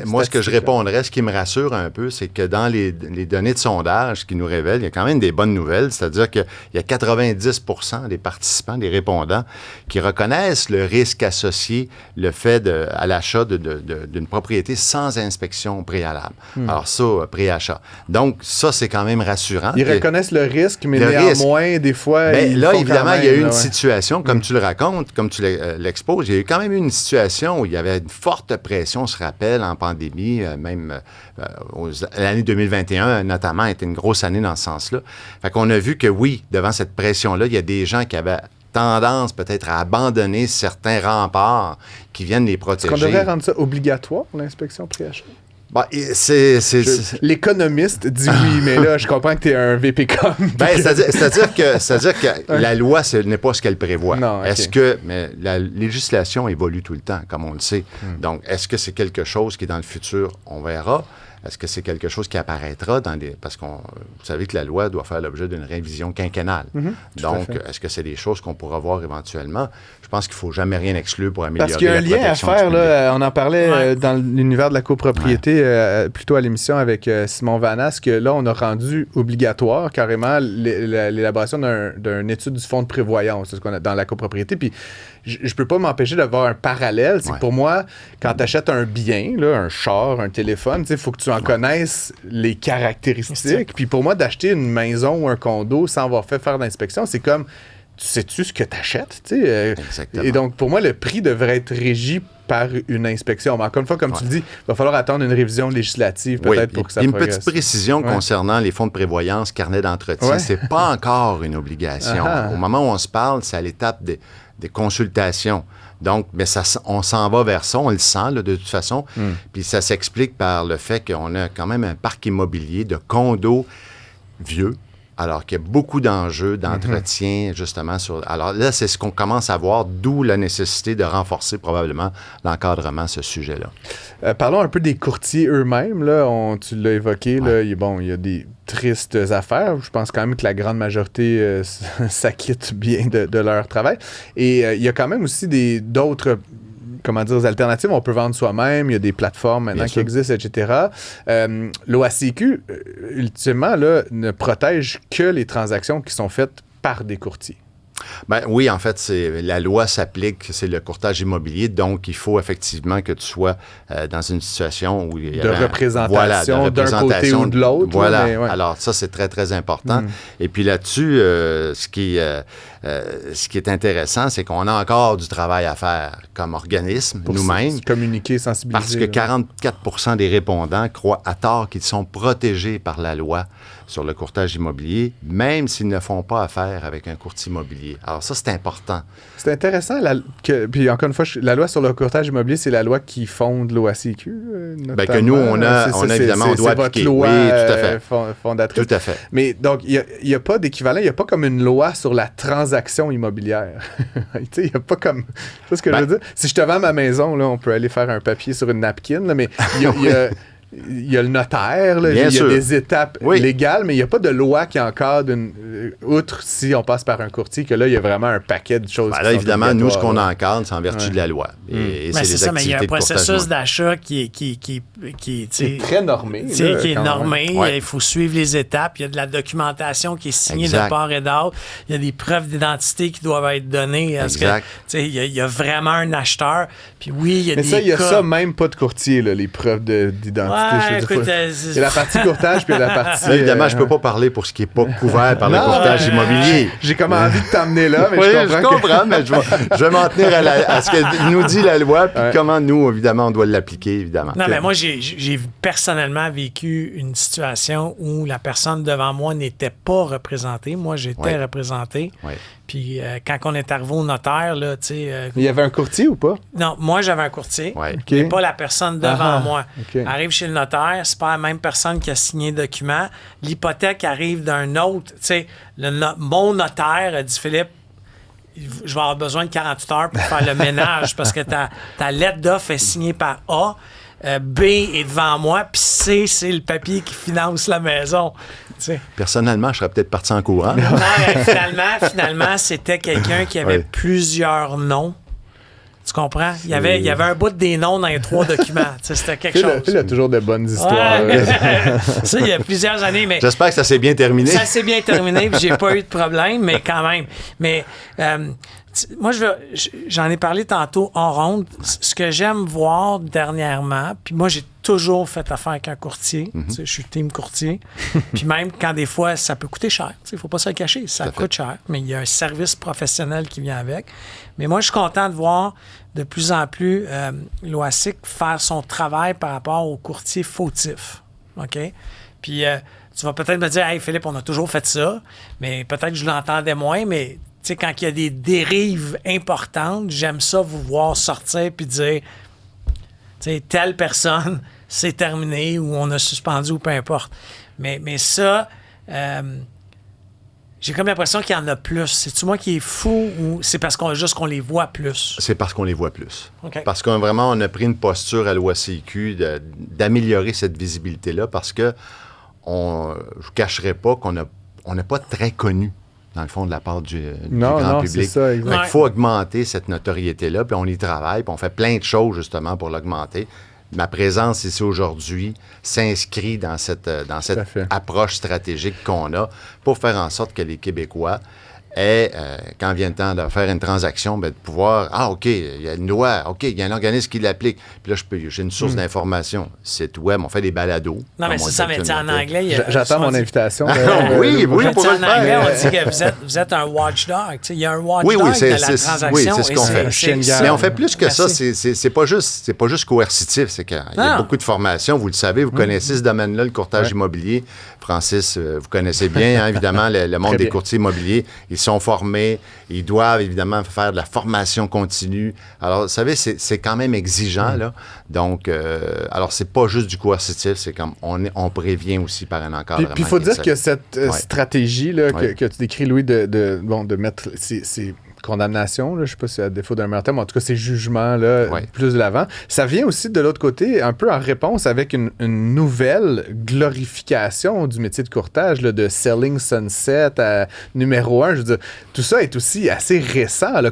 Moi, ce que je répondrais, ce qui me rassure un peu, c'est que dans les données de sondage qui nous révèlent, il y a quand même des bonnes nouvelles, c'est-à-dire qu'il y a 90% des participants, des répondants, qui reconnaissent le risque associé, le fait à l'achat d'une propriété sans inspection préalable. Alors ça, pré-achat. Donc ça, c'est quand même rassurant. Ils reconnaissent le risque, mais néanmoins, des fois, là, évidemment, il y a eu une situation, comme tu le racontes, comme tu l'exposes, il y a eu quand même une situation où il y avait une forte pression, on se rappelle, en pandémie, même l'année 2021, notamment, était une grosse année dans ce sens-là. Fait qu'on a vu que oui, devant cette pression-là, il y a des gens qui avaient tendance peut-être à abandonner certains remparts qui viennent les protéger. Est-ce qu'on devrait rendre ça obligatoire, l'inspection pré-achat? L'économiste dit oui, mais là, je comprends que tu es un VPCOM. C'est-à-dire que la loi, ce n'est pas ce qu'elle prévoit. Non, mais la législation évolue tout le temps, comme on le sait. Donc, est-ce que c'est quelque chose qui est dans le futur? On verra. Est-ce que c'est quelque chose qui apparaîtra parce que vous savez que la loi doit faire l'objet d'une révision quinquennale. Donc, est-ce que c'est des choses qu'on pourra voir éventuellement? Je pense qu'il ne faut jamais rien exclure pour améliorer la protection. Parce qu'il y a un lien à faire, là, on en parlait dans l'univers de la copropriété, plutôt à l'émission avec Simon Vanas, que là, on a rendu obligatoire carrément l'élaboration d'une étude du fonds de prévoyance, c'est ce qu'on a dans la copropriété. Puis, je peux pas m'empêcher d'avoir un parallèle. C'est que pour moi, quand tu achètes un bien, là, un char, un téléphone, il faut que tu en connaisses les caractéristiques. Puis pour moi, d'acheter une maison ou un condo sans avoir fait faire d'inspection, c'est comme, sais-tu ce que tu achètes? Exactement. Et donc, pour moi, le prix devrait être régi par une inspection. Mais encore une fois, comme tu le dis, il va falloir attendre une révision législative peut-être pour que ça progresse. Une petite précision concernant les fonds de prévoyance, carnet d'entretien, c'est pas encore une obligation. Au moment où on se parle, c'est à l'étape des consultations. Donc, mais on s'en va vers ça, on le sent de toute façon. Puis ça s'explique par le fait qu'on a quand même un parc immobilier de condos vieux, alors qu'il y a beaucoup d'enjeux d'entretien, justement. Alors là, c'est ce qu'on commence à voir, d'où la nécessité de renforcer probablement l'encadrement à ce sujet-là. Parlons un peu des courtiers eux-mêmes. Là, tu l'as évoqué, là, il y a des tristes affaires. Je pense quand même que la grande majorité s'acquitte bien de leur travail. Et il y a quand même aussi d'autres alternatives. On peut vendre soi-même. Il y a des plateformes maintenant qui existent, etc. L'OACQ, ultimement, là, ne protège que les transactions qui sont faites par des courtiers. Oui, en fait, la loi s'applique, c'est le courtage immobilier, donc il faut effectivement que tu sois dans une situation où il y a de représentation d'un côté ou de l'autre. Voilà, alors ça, c'est très, très important. Et puis là-dessus, ce qui est intéressant, c'est qu'on a encore du travail à faire comme organisme, pour nous-mêmes. Communiquer, sensibiliser. Parce que 44% des répondants croient à tort qu'ils sont protégés par la loi sur le courtage immobilier, même s'ils ne font pas affaire avec un courtier immobilier. Alors ça, c'est important. C'est intéressant. Puis encore une fois, la loi sur le courtage immobilier, c'est la loi qui fonde l'OACQ, notamment. Que nous, on a évidemment, on doit appliquer. C'est votre loi tout à fait. Fondatrice. Tout à fait. Mais donc, il n'y a pas d'équivalent. Il n'y a pas comme une loi sur la transaction immobilière. Il n'y a pas comme... C'est ce que je veux dire. Si je te vends ma maison, là, on peut aller faire un papier sur une napkin, là, mais il y a le notaire, là, il y a des étapes légales, mais il n'y a pas de loi qui encadre outre si on passe par un courtier, que là, il y a vraiment un paquet de choses. Là, évidemment, nous, ce qu'on encadre, c'est en vertu de la loi. Et c'est ça, mais il y a un processus d'achat qui est très normé. Qui est normé. Il faut suivre les étapes. Il y a de la documentation qui est signée de part et d'autre. Il y a des preuves d'identité qui doivent être données. Exact. Il y a vraiment un acheteur. Puis oui, il y a mais des ça, il y a ça même pas de courtier, là, les preuves d'identité. Il y a la partie courtage puis il y a la partie... Là, évidemment, je peux pas parler pour ce qui est pas couvert par le courtage immobilier. J'ai comme envie de t'emmener là, mais je comprends mais je vais m'en tenir à ce que nous dit la loi puis comment nous, évidemment, on doit l'appliquer, évidemment. Non, mais moi, j'ai personnellement vécu une situation où la personne devant moi n'était pas représentée. Moi, j'étais représenté. Puis quand on est arrivé au notaire, là, tu sais... Il y avait un courtier ou pas? Non, moi, j'avais un courtier, Ouais. mais pas la personne devant moi. OK. Arrive chez le notaire, c'est pas la même personne qui a signé le document. L'hypothèque arrive d'un autre. Tu sais, mon notaire a dit, Philippe, je vais avoir besoin de 48 heures pour faire le ménage parce que ta lettre d'offre est signée par A. B est devant moi, puis C, c'est le papier qui finance la maison. T'sais. Personnellement, je serais peut-être parti en courant. Non, finalement, c'était quelqu'un qui avait plusieurs noms. Tu comprends? Il y avait un bout des noms dans les 3 documents. C'était quelque chose. Phil a toujours de bonnes histoires. Ouais. Ça, il y a plusieurs années, mais... J'espère que ça s'est bien terminé. Ça s'est bien terminé, puis j'ai pas eu de problème, mais quand même. Mais moi, j'en ai parlé tantôt en ronde. Ce que j'aime voir dernièrement, puis moi, j'ai toujours fait affaire avec un courtier. Je suis team courtier. Puis même quand des fois, ça peut coûter cher. Il ne faut pas se le cacher. Ça coûte cher, mais il y a un service professionnel qui vient avec. Mais moi, je suis content de voir de plus en plus l'OASIC faire son travail par rapport aux courtiers fautifs. OK? Puis tu vas peut-être me dire, « Hey, Philippe, on a toujours fait ça. » Mais peut-être que je l'entendais moins, mais tu sais, quand il y a des dérives importantes, j'aime ça vous voir sortir puis dire, tu sais, telle personne, c'est terminé ou on a suspendu ou peu importe. Mais ça, j'ai comme l'impression qu'il y en a plus. C'est-tu moi qui est fou ou c'est parce qu'on les voit plus? C'est parce qu'on les voit plus. Okay. Parce qu'on a pris une posture à l'OACQ d'améliorer cette visibilité-là parce que je ne cacherai pas qu'on n'est pas très connu dans le fond, de la part du grand public. C'est ça, exact. Il faut augmenter cette notoriété-là, puis on y travaille, puis on fait plein de choses, justement, pour l'augmenter. Ma présence ici aujourd'hui s'inscrit dans cette approche stratégique qu'on a pour faire en sorte que les Québécois aient, quand vient le temps de faire une transaction, de pouvoir, OK, il y a une loi, OK, il y a un organisme qui l'applique. Puis là, j'ai une source d'information. Site web, on fait des balados. Non, mais c'est ça, mais en anglais... J'attends mon invitation. Oui, on pourrait le faire. En anglais, on dit que vous êtes un watchdog. Il y a un watchdog dans la transaction. Oui, c'est ce qu'on fait. Mais on fait plus que ça. C'est pas juste coercitif. C'est qu'il y a beaucoup de formations. Vous le savez, vous connaissez ce domaine-là, le courtage immobilier. Francis, vous connaissez bien, évidemment, le monde des courtiers immobiliers. Ils sont formés, ils doivent évidemment faire de la formation continue. Alors, vous savez, c'est quand même exigeant, là. Donc, alors, c'est pas juste du coercitif, c'est comme on prévient aussi par un encadrement. Puis il faut dire que cette stratégie là, que tu décris, Louis, de mettre ces condamnations, là, je ne sais pas si à défaut d'un meilleur terme, en tout cas ces jugements là, plus de l'avant, ça vient aussi de l'autre côté, un peu en réponse avec une nouvelle glorification du métier de courtage, là, de Selling Sunset à numéro 1. Je veux dire, tout ça est aussi assez récent, là,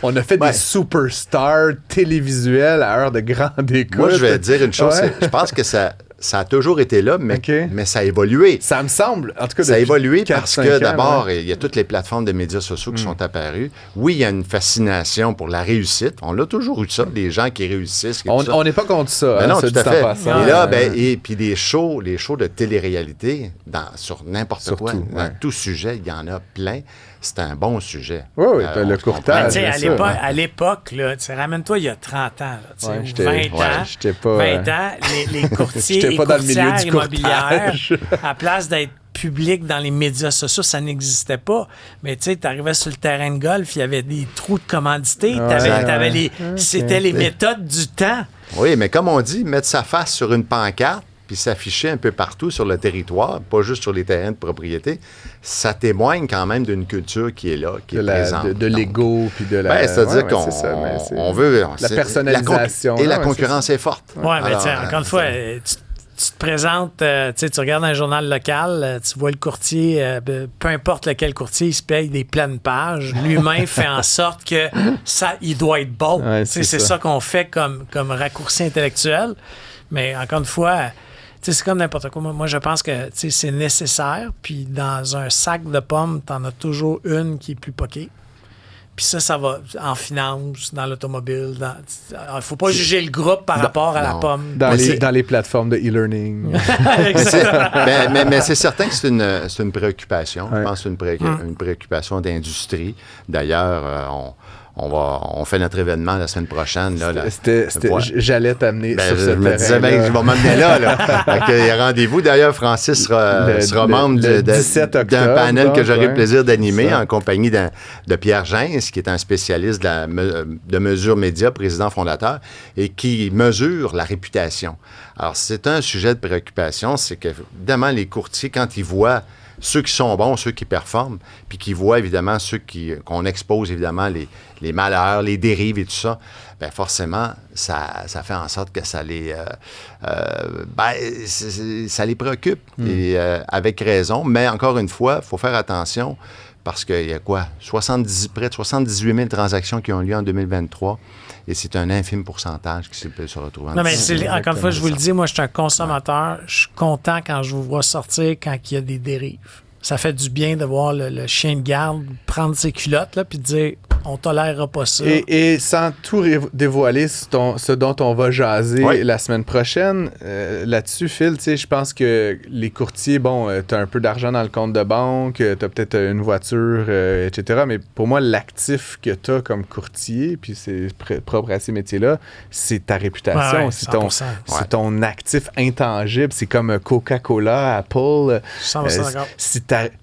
on a fait des superstars télévisuels à heure de grande écoute. Moi, je vais te dire une chose, je pense que ça a toujours été là, mais ça a évolué. Ça me semble, en tout cas, ça a évolué parce que d'abord, il y a toutes les plateformes de médias sociaux qui sont apparues. Oui, il y a une fascination pour la réussite. On l'a toujours eu ça, des gens qui réussissent. On n'est pas contre ça. Ben non, tout à fait. Passant, et là, et puis les shows de télé-réalité, sur n'importe quoi, dans tout sujet, il y en a plein. C'est un bon sujet. Oui, le courtage. À l'époque, ramène-toi il y a 30 ans, 20 ans, les courtiers et courtières immobilières, à place d'être public dans les médias sociaux, ça n'existait pas. Mais tu sais, tu arrivais sur le terrain de golf, il y avait des trous de commandité. C'était les méthodes du temps. Oui, mais comme on dit, mettre sa face sur une pancarte, puis s'afficher un peu partout sur le territoire, pas juste sur les terrains de propriété, ça témoigne quand même d'une culture qui est là, qui est présente. De l'ego, puis de la... c'est-à-dire qu'on veut... La personnalisation. Et la concurrence est forte. Oui, mais encore une fois, tu te présentes, tu regardes un journal local, tu vois le courtier, peu importe lequel courtier, il se paye des pleines pages. L'humain fait en sorte que il doit être bon. Ouais, c'est ça qu'on fait comme raccourci intellectuel. Mais encore une fois... c'est comme n'importe quoi. Moi, je pense que c'est nécessaire. Puis dans un sac de pommes, tu en as toujours une qui est plus poquée. Puis ça va en finance, dans l'automobile. Il ne faut pas juger le groupe par rapport à la pomme. Dans les plateformes de e-learning. mais c'est certain que c'est une préoccupation. Ouais. Je pense que c'est une préoccupation d'industrie. D'ailleurs, on fait notre événement la semaine prochaine. Là, j'allais t'amener sur ce terrain. Je me disais, je vais m'amener là. Il y a rendez-vous. D'ailleurs, Francis sera membre d'un panel que j'aurai le plaisir d'animer en compagnie de Pierre Gens, qui est un spécialiste de mesures médias, président fondateur, et qui mesure la réputation. Alors, c'est un sujet de préoccupation, c'est que, évidemment, les courtiers, quand ils voient ceux qui sont bons, ceux qui performent, puis qui voient évidemment ceux qu'on expose évidemment les malheurs, les dérives et tout ça, bien forcément, ça fait en sorte que ça les préoccupe, et avec raison. Mais encore une fois, il faut faire attention parce qu'il y a près de 78 000 transactions qui ont lieu en 2023. Et c'est un infime pourcentage qui peut se retrouver en Non, mais encore une fois, je vous le dis, moi, je suis un consommateur. Je suis content quand je vous vois sortir quand il y a des dérives. Ça fait du bien de voir le chien de garde prendre ses culottes là, puis dire on tolérera pas ça. Et sans tout dévoiler ce dont on va jaser la semaine prochaine, là-dessus, Phil, tu sais, je pense que les courtiers, t'as un peu d'argent dans le compte de banque, t'as peut-être une voiture, etc. Mais pour moi, l'actif que t'as comme courtier, puis c'est propre à ces métiers-là, c'est ta réputation. C'est ton actif intangible. C'est comme Coca-Cola, Apple. 100% d'accord.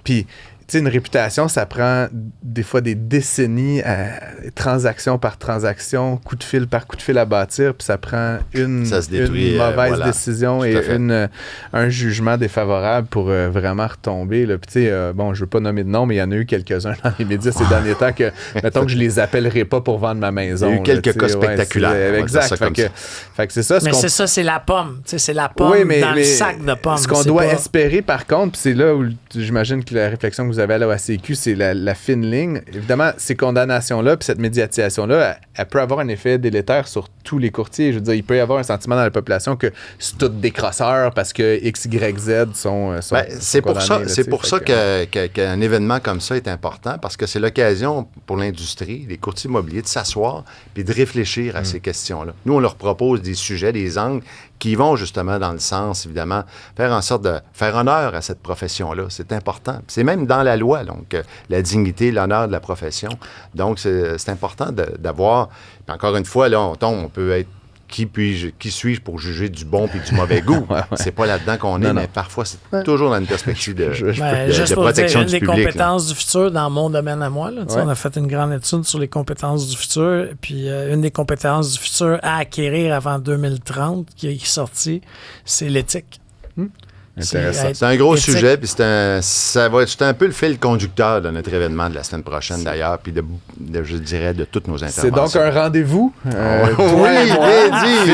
Puis, tu sais, une réputation, ça prend des fois des décennies, transaction par transaction, coup de fil par coup de fil à bâtir, puis ça prend une mauvaise décision et un jugement défavorable pour vraiment retomber. Puis, tu sais, je veux pas nommer de nom, mais il y en a eu quelques-uns dans les médias ces derniers temps que, mettons que je les appellerai pas pour vendre ma maison. Il y a eu quelques cas spectaculaires. Exact. Fait que c'est ça. Mais c'est ça, c'est la pomme. Tu sais, c'est la pomme dans le sac de pommes. Ce qu'on doit espérer, par contre, puis c'est là où j'imagine que la réflexion que vous avez à l'OACQ, c'est la fine ligne. Évidemment, ces condamnations-là puis cette médiatisation-là, elle peut avoir un effet délétère sur tous les courtiers. Je veux dire, il peut y avoir un sentiment dans la population que c'est tous des crosseurs parce que X, Y, Z sont c'est pour ça qu'un événement comme ça est important, parce que c'est l'occasion pour l'industrie, les courtiers immobiliers, de s'asseoir puis de réfléchir à ces questions-là. Nous, on leur propose des sujets, des angles qui vont justement dans le sens, évidemment, faire en sorte de faire honneur à cette profession-là. C'est important. C'est même dans la loi, donc, la dignité, l'honneur de la profession. Donc, c'est important d'avoir... Puis encore une fois, là, on peut être... Qui suis-je pour juger du bon puis du mauvais goût? C'est pas là-dedans qu'on est, mais parfois, c'est toujours dans une perspective de protection du public. Une des compétences du futur dans mon domaine à moi, là, on a fait une grande étude sur les compétences du futur, puis une des compétences du futur à acquérir avant 2030 qui est sortie, c'est l'éthique. C'est un gros sujet, puis ça va être un peu le fil conducteur de notre événement de la semaine prochaine, d'ailleurs, puis je dirais de toutes nos interventions. C'est donc un rendez-vous. Oui, bien dit! Si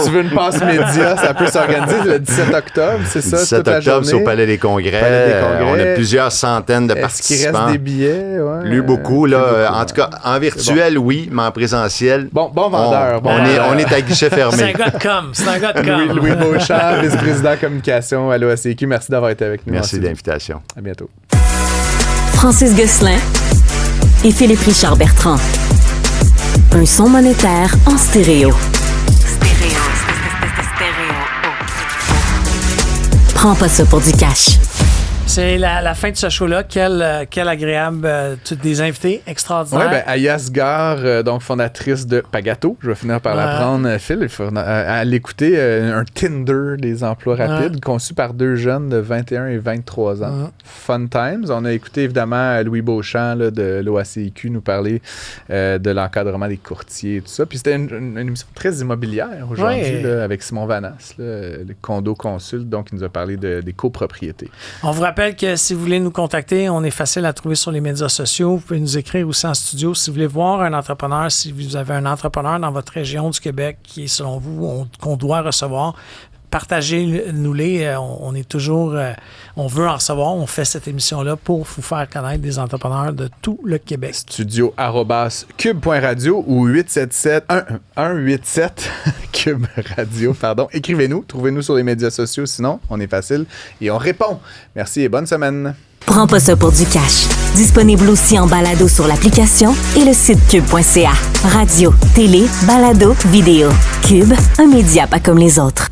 tu veux une passe média, ça peut s'organiser le 17 octobre, c'est ça? 17 octobre, c'est au Palais des Congrès. On a plusieurs centaines de participants. Est-ce qu'il reste des billets? Plus beaucoup, là. En tout cas, en virtuel, oui, mais en présentiel... Bon vendeur. On est à guichet fermé. C'est un gars de com. Louis Beauchamp, vice-président communication à l'OACQ. Merci d'avoir été avec nous. Merci de l'invitation. À bientôt. Francis Gosselin et Philippe Richard Bertrand. Un son monétaire en stéréo. Prends pas ça pour du cash. C'est la fin de ce show-là. Quel agréable, toutes des invités extraordinaires. Oui, Ayas Gare, donc fondatrice de Pagato. Je vais finir par l'apprendre, Phil. Il faut à l'écouter, un Tinder des emplois rapides, conçu par deux jeunes de 21 et 23 ans. Fun Times. On a écouté évidemment Louis Beauchamp là, de l'OACQ nous parler de l'encadrement des courtiers et tout ça. Puis c'était une émission très immobilière aujourd'hui là, avec Simon Vanasse, le condo consul, donc il nous a parlé des copropriétés. On vous rappelle que si vous voulez nous contacter, on est facile à trouver sur les médias sociaux. Vous pouvez nous écrire aussi en studio. Si vous voulez voir un entrepreneur, si vous avez un entrepreneur dans votre région du Québec qui est, selon vous, qu'on doit recevoir, partagez-nous-les. On est toujours... on veut en recevoir. On fait cette émission-là pour vous faire connaître des entrepreneurs de tout le Québec. Studio@cube.radio ou 187 Cube Radio, pardon. Écrivez-nous, trouvez-nous sur les médias sociaux, sinon on est facile et on répond. Merci et bonne semaine. Prends pas ça pour du cash. Disponible aussi en balado sur l'application et le site cube.ca. Radio, télé, balado, vidéo. Cube, un média pas comme les autres.